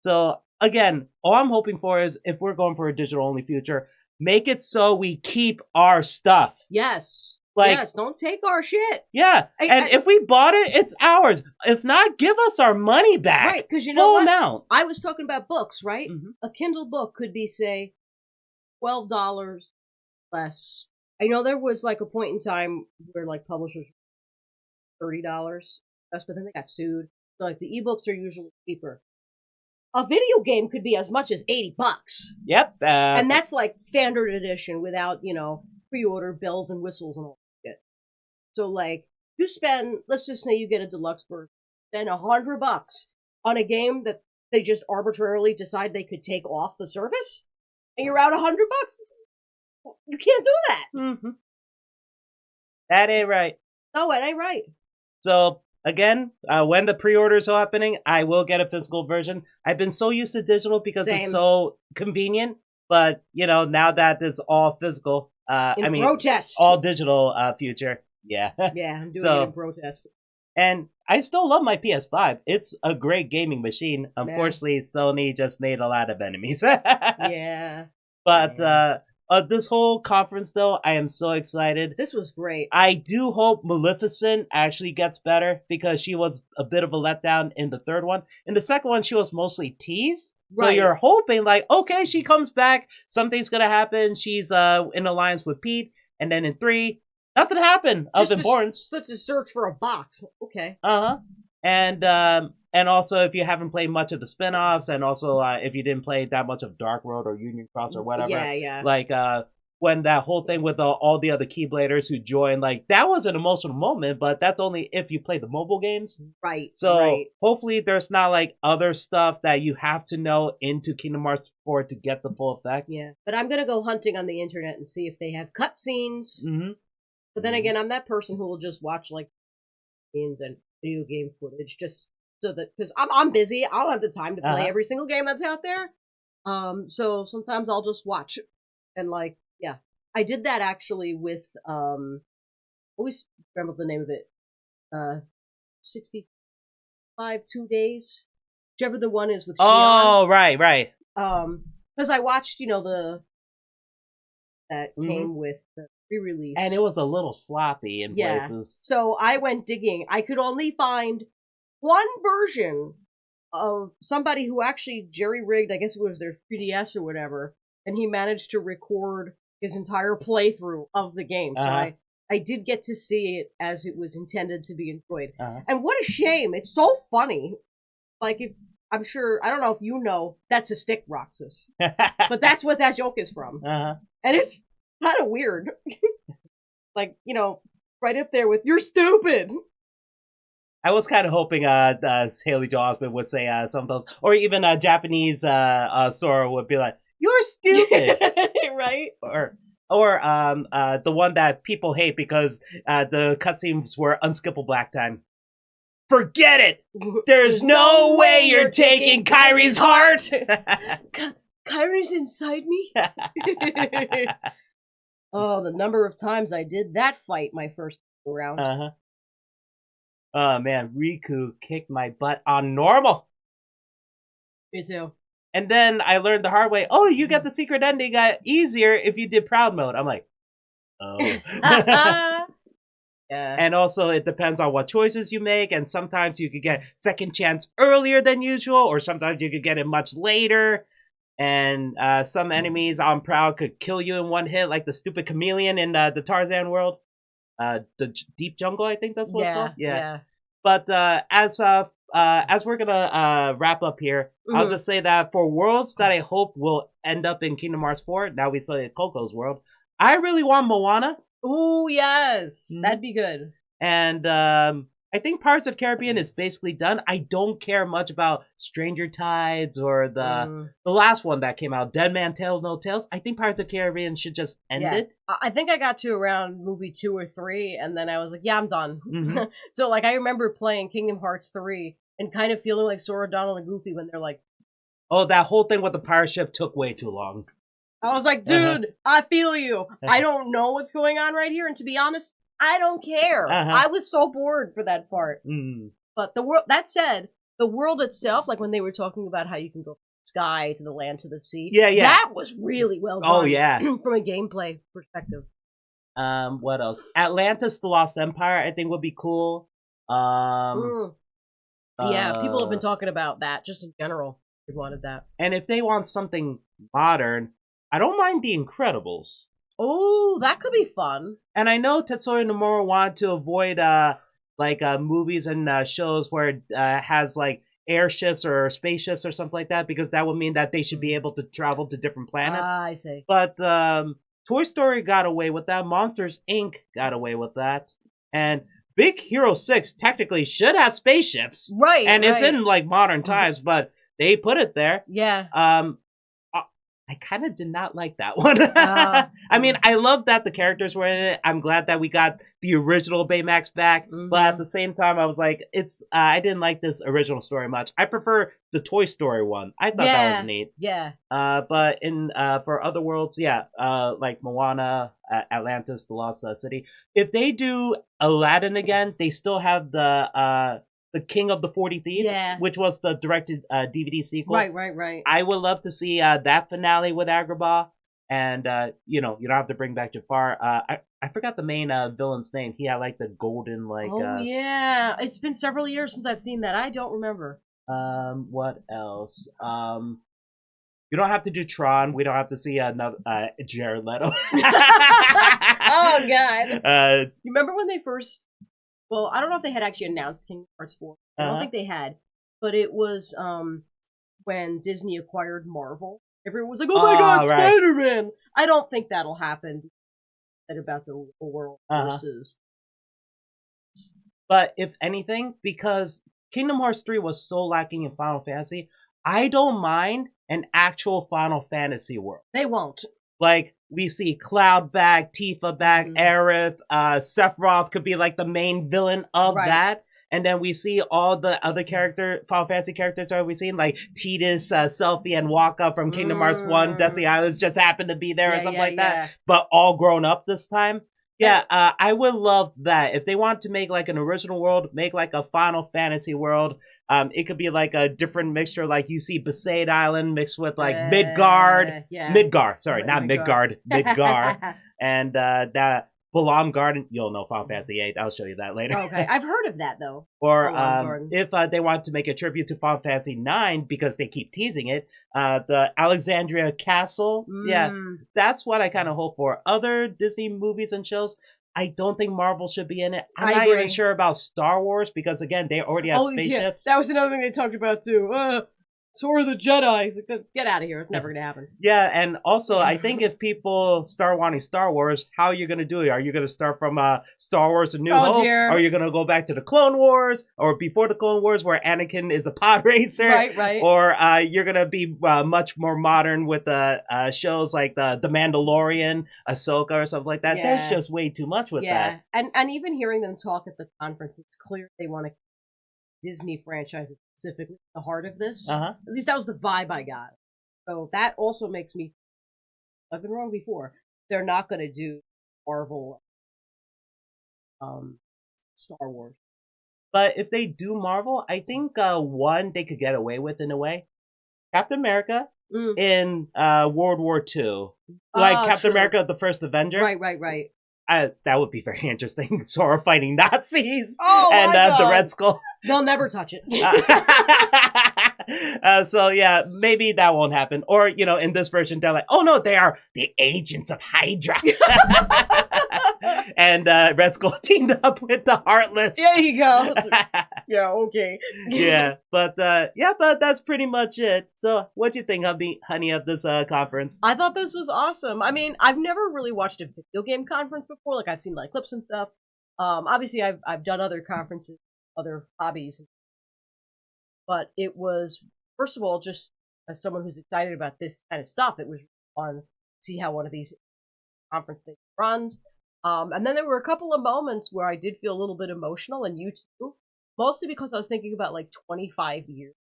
So, again, all I'm hoping for is if we're going for a digital-only future, make it so we keep our stuff.
Yes.
Like,
yes, don't take our shit.
Yeah, and if we bought it, it's ours. If not, give us our money back.
Right, because you know what?
Amount.
I was talking about books, right? A Kindle book could be, say, $12 less. I know there was like a point in time where like publishers $30 less, but then they got sued. So like the ebooks are usually cheaper. A video game could be as much as $80.
Yep,
and that's like standard edition without pre-order bells and whistles and all. So, like, you spend, let's just say you get a deluxe version, spend $100 on a game that they just arbitrarily decide they could take off the service, and you're out $100. You can't do that.
Mm-hmm. That ain't right.
No, it ain't right.
So, again, when the pre-orders are happening, I will get a physical version. I've been so used to digital because it's so convenient, but, now that it's all physical,
protest.
All digital future. Yeah.
Yeah, I'm doing it in protest.
And I still love my PS5. It's a great gaming machine. Unfortunately, Sony just made a lot of enemies.
Yeah.
But this whole conference, though, I am so excited.
This was great.
I do hope Maleficent actually gets better because she was a bit of a letdown in the third one. In the second one, she was mostly teased. So you're hoping, like, okay, she comes back. Something's going to happen. She's in alliance with Pete. And then in 3... nothing happened of importance.
Such a search for a box. Okay.
And also, if you haven't played much of the spin-offs, and also if you didn't play that much of Dark Road or Union Cross or whatever.
Yeah.
Like, when that whole thing with all the other Keybladers who joined, like, that was an emotional moment, but that's only if you play the mobile games.
Right.
So, hopefully there's not, like, other stuff that you have to know into Kingdom Hearts 4 to get the full effect.
Yeah. But I'm going to go hunting on the internet and see if they have cutscenes.
Mm-hmm.
But then again, I'm that person who will just watch like games and video game footage just so that, because I'm busy, I don't have the time to play every single game that's out there. So sometimes I'll just watch and like, yeah, I did that actually with always remember the name of it, 65 2 days, whichever the one is with Xion.
Oh, right.
Because I watched that came with the re-release.
And it was a little sloppy in places.
So I went digging. I could only find one version of somebody who actually jerry-rigged, I guess it was their 3DS or whatever, and he managed to record his entire playthrough of the game. So I did get to see it as it was intended to be enjoyed. And what a shame. It's so funny. Like, I'm sure, I don't know if you know, that's a stick, Roxas. But that's what that joke is from. And it's kind of weird. Like, right up there with, you're stupid.
I was kind of hoping Haley Joel Osment would say some of those, or even Japanese Sora would be like, you're stupid.
Right?
Or the one that people hate because the cutscenes were unskippable black time. Forget it! There's no way you're taking Kyrie's heart!
Kyrie's inside me? Oh, the number of times I did that fight my first round.
Oh man, Riku kicked my butt on normal.
Me too.
And then I learned the hard way, oh, you get the secret ending easier if you did proud mode. I'm like, oh.
Yeah.
And also, it depends on what choices you make, and sometimes you could get second chance earlier than usual, or sometimes you could get it much later. And some enemies on Prowl could kill you in one hit, like the stupid chameleon in the Tarzan world. Deep Jungle, I think that's what it's called.
Yeah.
But as we're gonna wrap up here, I'll just say that for worlds that I hope will end up in Kingdom Hearts 4, now we saw Coco's world, I really want Moana.
Oh, yes. That'd be good.
And I think Pirates of the Caribbean is basically done. I don't care much about Stranger Tides or the last one that came out, Dead Man Tell No Tales. I think Pirates of the Caribbean should just end it.
I think I got to around movie 2 or 3, and then I was like, yeah, I'm done.
Mm-hmm.
So, like, I remember playing Kingdom Hearts 3 and kind of feeling like Sora, Donald, and Goofy when they're like...
Oh, that whole thing with the pirate ship took way too long.
I was like, dude, I feel you. I don't know what's going on right here, and to be honest, I don't care. I was so bored for that part. But the world, that said, the world itself, like when they were talking about how you can go from the sky to the land to the sea, that was really well done.
Oh, yeah.
From a gameplay perspective.
What else? Atlantis, the Lost Empire, I think would be cool.
Yeah, people have been talking about that, just in general. They wanted that.
And if they want something modern, I don't mind The Incredibles.
Oh, that could be fun.
And I know Tetsuya Nomura wanted to avoid movies and shows where it has like airships or spaceships or something like that, because that would mean that they should be able to travel to different planets.
I see.
But Toy Story got away with that. Monsters Inc. got away with that. And Big Hero 6 technically should have spaceships.
Right.
And it's in like modern times, but they put it there.
Yeah.
I kind of did not like that one. I mean, I love that the characters were in it. I'm glad that we got the original Baymax back. But at the same time, I was like, I didn't like this original story much. I prefer the Toy Story one. I thought that was neat.
Yeah.
But for other worlds, like Moana, Atlantis, the Lost City. If they do Aladdin again, they still have the King of the 40 Thieves, which was the directed DVD sequel.
Right.
I would love to see that finale with Agrabah. And, you don't have to bring back Jafar. I forgot the main villain's name. He had, like, the golden, like...
yeah. It's been several years since I've seen that. I don't remember.
What else? You don't have to do Tron. We don't have to see another Jared Leto.
Oh, God.
You
remember when they first... Well, I don't know if they had actually announced Kingdom Hearts 4. I don't think they had. But it was when Disney acquired Marvel. Everyone was like, oh my God,
right.
Spider-Man! I don't think that'll happen. About the real world versus...
But if anything, because Kingdom Hearts 3 was so lacking in Final Fantasy, I don't mind an actual Final Fantasy world.
They won't.
Like, we see Cloud back, Tifa back, Aerith, Sephiroth could be like the main villain of that. And then we see all the other Final Fantasy characters that we've seen, like Tidus, Selphie, and Waka from Kingdom Hearts 1, Destiny Islands just happened to be there or something like that. But all grown up this time. I would love that. If they want to make like an original world, make like a Final Fantasy world. It could be like a different mixture, like you see Besaid Island mixed with like Midgard. Midgar. And that Balam Garden. You'll know Final Fantasy VIII. I'll show you that later.
Okay, I've heard of that though.
Or if they want to make a tribute to Final Fantasy IX, because they keep teasing it, the Alexandria Castle. That's what I kind of hope for. Other Disney movies and shows, I don't think Marvel should be in it. I'm not even sure about Star Wars, because again, they already have spaceships.
That was another thing they talked about too. Sora the Jedi. He's like, get out of here. It's never going to happen.
Yeah, and also, I think if people start wanting Star Wars, how are you going to do it? Are you going to start from Star Wars A New Hope?
Dear.
Are you going to go back to the Clone Wars? Or before the Clone Wars, where Anakin is a pod racer?
Right.
Or you're going to be much more modern with shows like the Mandalorian, Ahsoka, or something like that? There's just way too much with that.
And even hearing them talk at the conference, it's clear they want to Disney franchises specifically the heart of this. At least that was the vibe I got. So that also makes me... I've been wrong before. They're not going to do Marvel Star Wars.
But if they do Marvel, I think one they could get away with in a way. Captain America in World War II. Like Captain America, the first Avenger.
Right.
that would be very interesting. Sora fighting Nazis
my
and the
God.
Red Skull.
They'll never touch it.
So yeah, maybe that won't happen. Or, you know, in this version, they're like, oh no, they are the agents of Hydra. And Red Skull teamed up with the Heartless.
There you go. Yeah, okay.
but that's pretty much it. So what do you think, honey, of this conference?
I thought this was awesome. I mean, I've never really watched a video game conference before. Like, I've seen like clips and stuff. Obviously, I've done other conferences, other hobbies, but it was, first of all, just as someone who's excited about this kind of stuff, it was fun to see how one of these conference things runs. And then there were a couple of moments where I did feel a little bit emotional, and you too, mostly because I was thinking about like 25 years,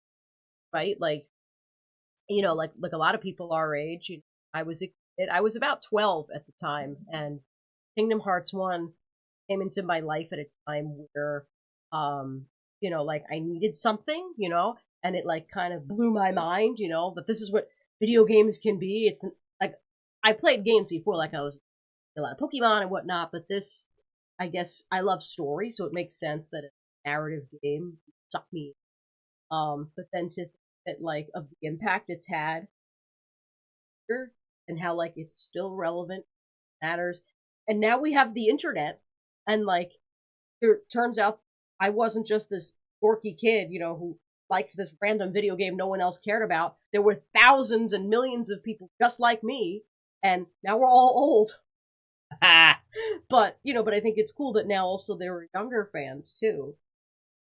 right? Like, you know, like a lot of people our age, you know, I was about 12 at the time, and Kingdom Hearts 1 came into my life at a time where, you know, like I needed something, you know, and it like kind of blew my mind, you know, that this is what video games can be. It's like, I played games before, like I was a lot of Pokemon and whatnot, but this, I guess, I love story, so it makes sense that a narrative game sucked me. But then to think that, like, of the impact it's had, and how, like, it's still relevant, matters, and now we have the internet, and, like, it turns out I wasn't just this dorky kid, you know, who liked this random video game no one else cared about. There were thousands and millions of people just like me, and now we're all old. But, you know, but I think it's cool that now also there are younger fans, too.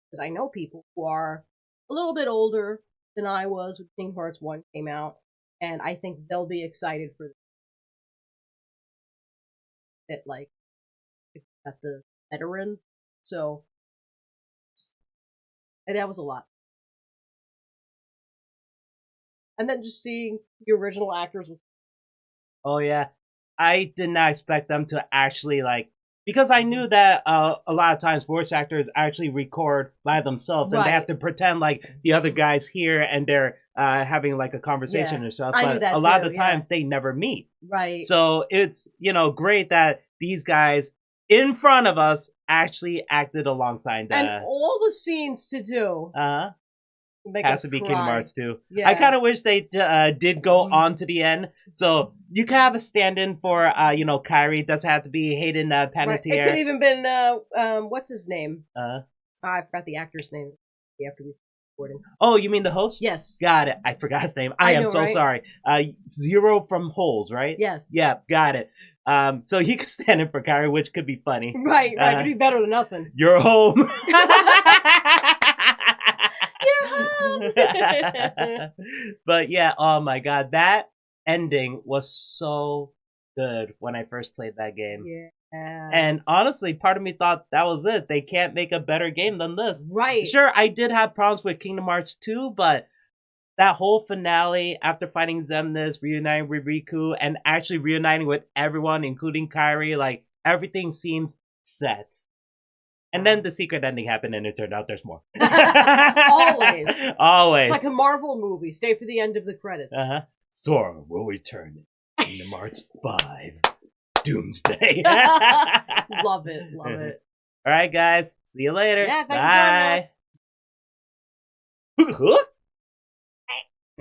Because I know people who are a little bit older than I was when Kingdom Hearts 1 came out, and I think they'll be excited for it, like, at the veterans. So, and that was a lot. And then just seeing the original actors was...
Oh, yeah. I did not expect them to actually, like, because I knew that a lot of times voice actors actually record by themselves, and they have to pretend like the other guy's here and they're having like a conversation or stuff. But a lot of the times they never meet.
Right.
So it's, you know, great that these guys in front of us actually acted alongside that.
And all the scenes to do.
Has to be Kingdom Hearts 2.
Yeah.
I kind of wish they did go on to the end. So you could have a stand-in for, you know, Kairi. It doesn't have to be Hayden Panettiere.
Right. It could even been, what's his name? I forgot the actor's name. After we recording.
Oh, you mean the host?
Yes.
Got it. I forgot his name. I am
know,
so
right?
sorry. Zero from Holes, right?
Yes.
Yeah, got it. So he could stand in for Kairi, which could be funny.
Right, could be better than nothing.
You're home. But yeah, oh my god, that ending was so good when I first played that game.
Yeah.
And honestly, part of me thought that was it. They can't make a better game than this.
Right.
Sure, I did have problems with Kingdom Hearts 2, but that whole finale after fighting Xemnas, reuniting with Riku, and actually reuniting with everyone, including Kairi, like, everything seems set. And then the secret ending happened, and it turned out there's more.
Always.
Always.
It's like a Marvel movie. Stay for the end of the credits.
Sora will return in Kingdom Hearts 5. Doomsday.
Love it. Love it.
All right, guys. See you later.
Yeah, thanks for joining
Bye.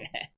us.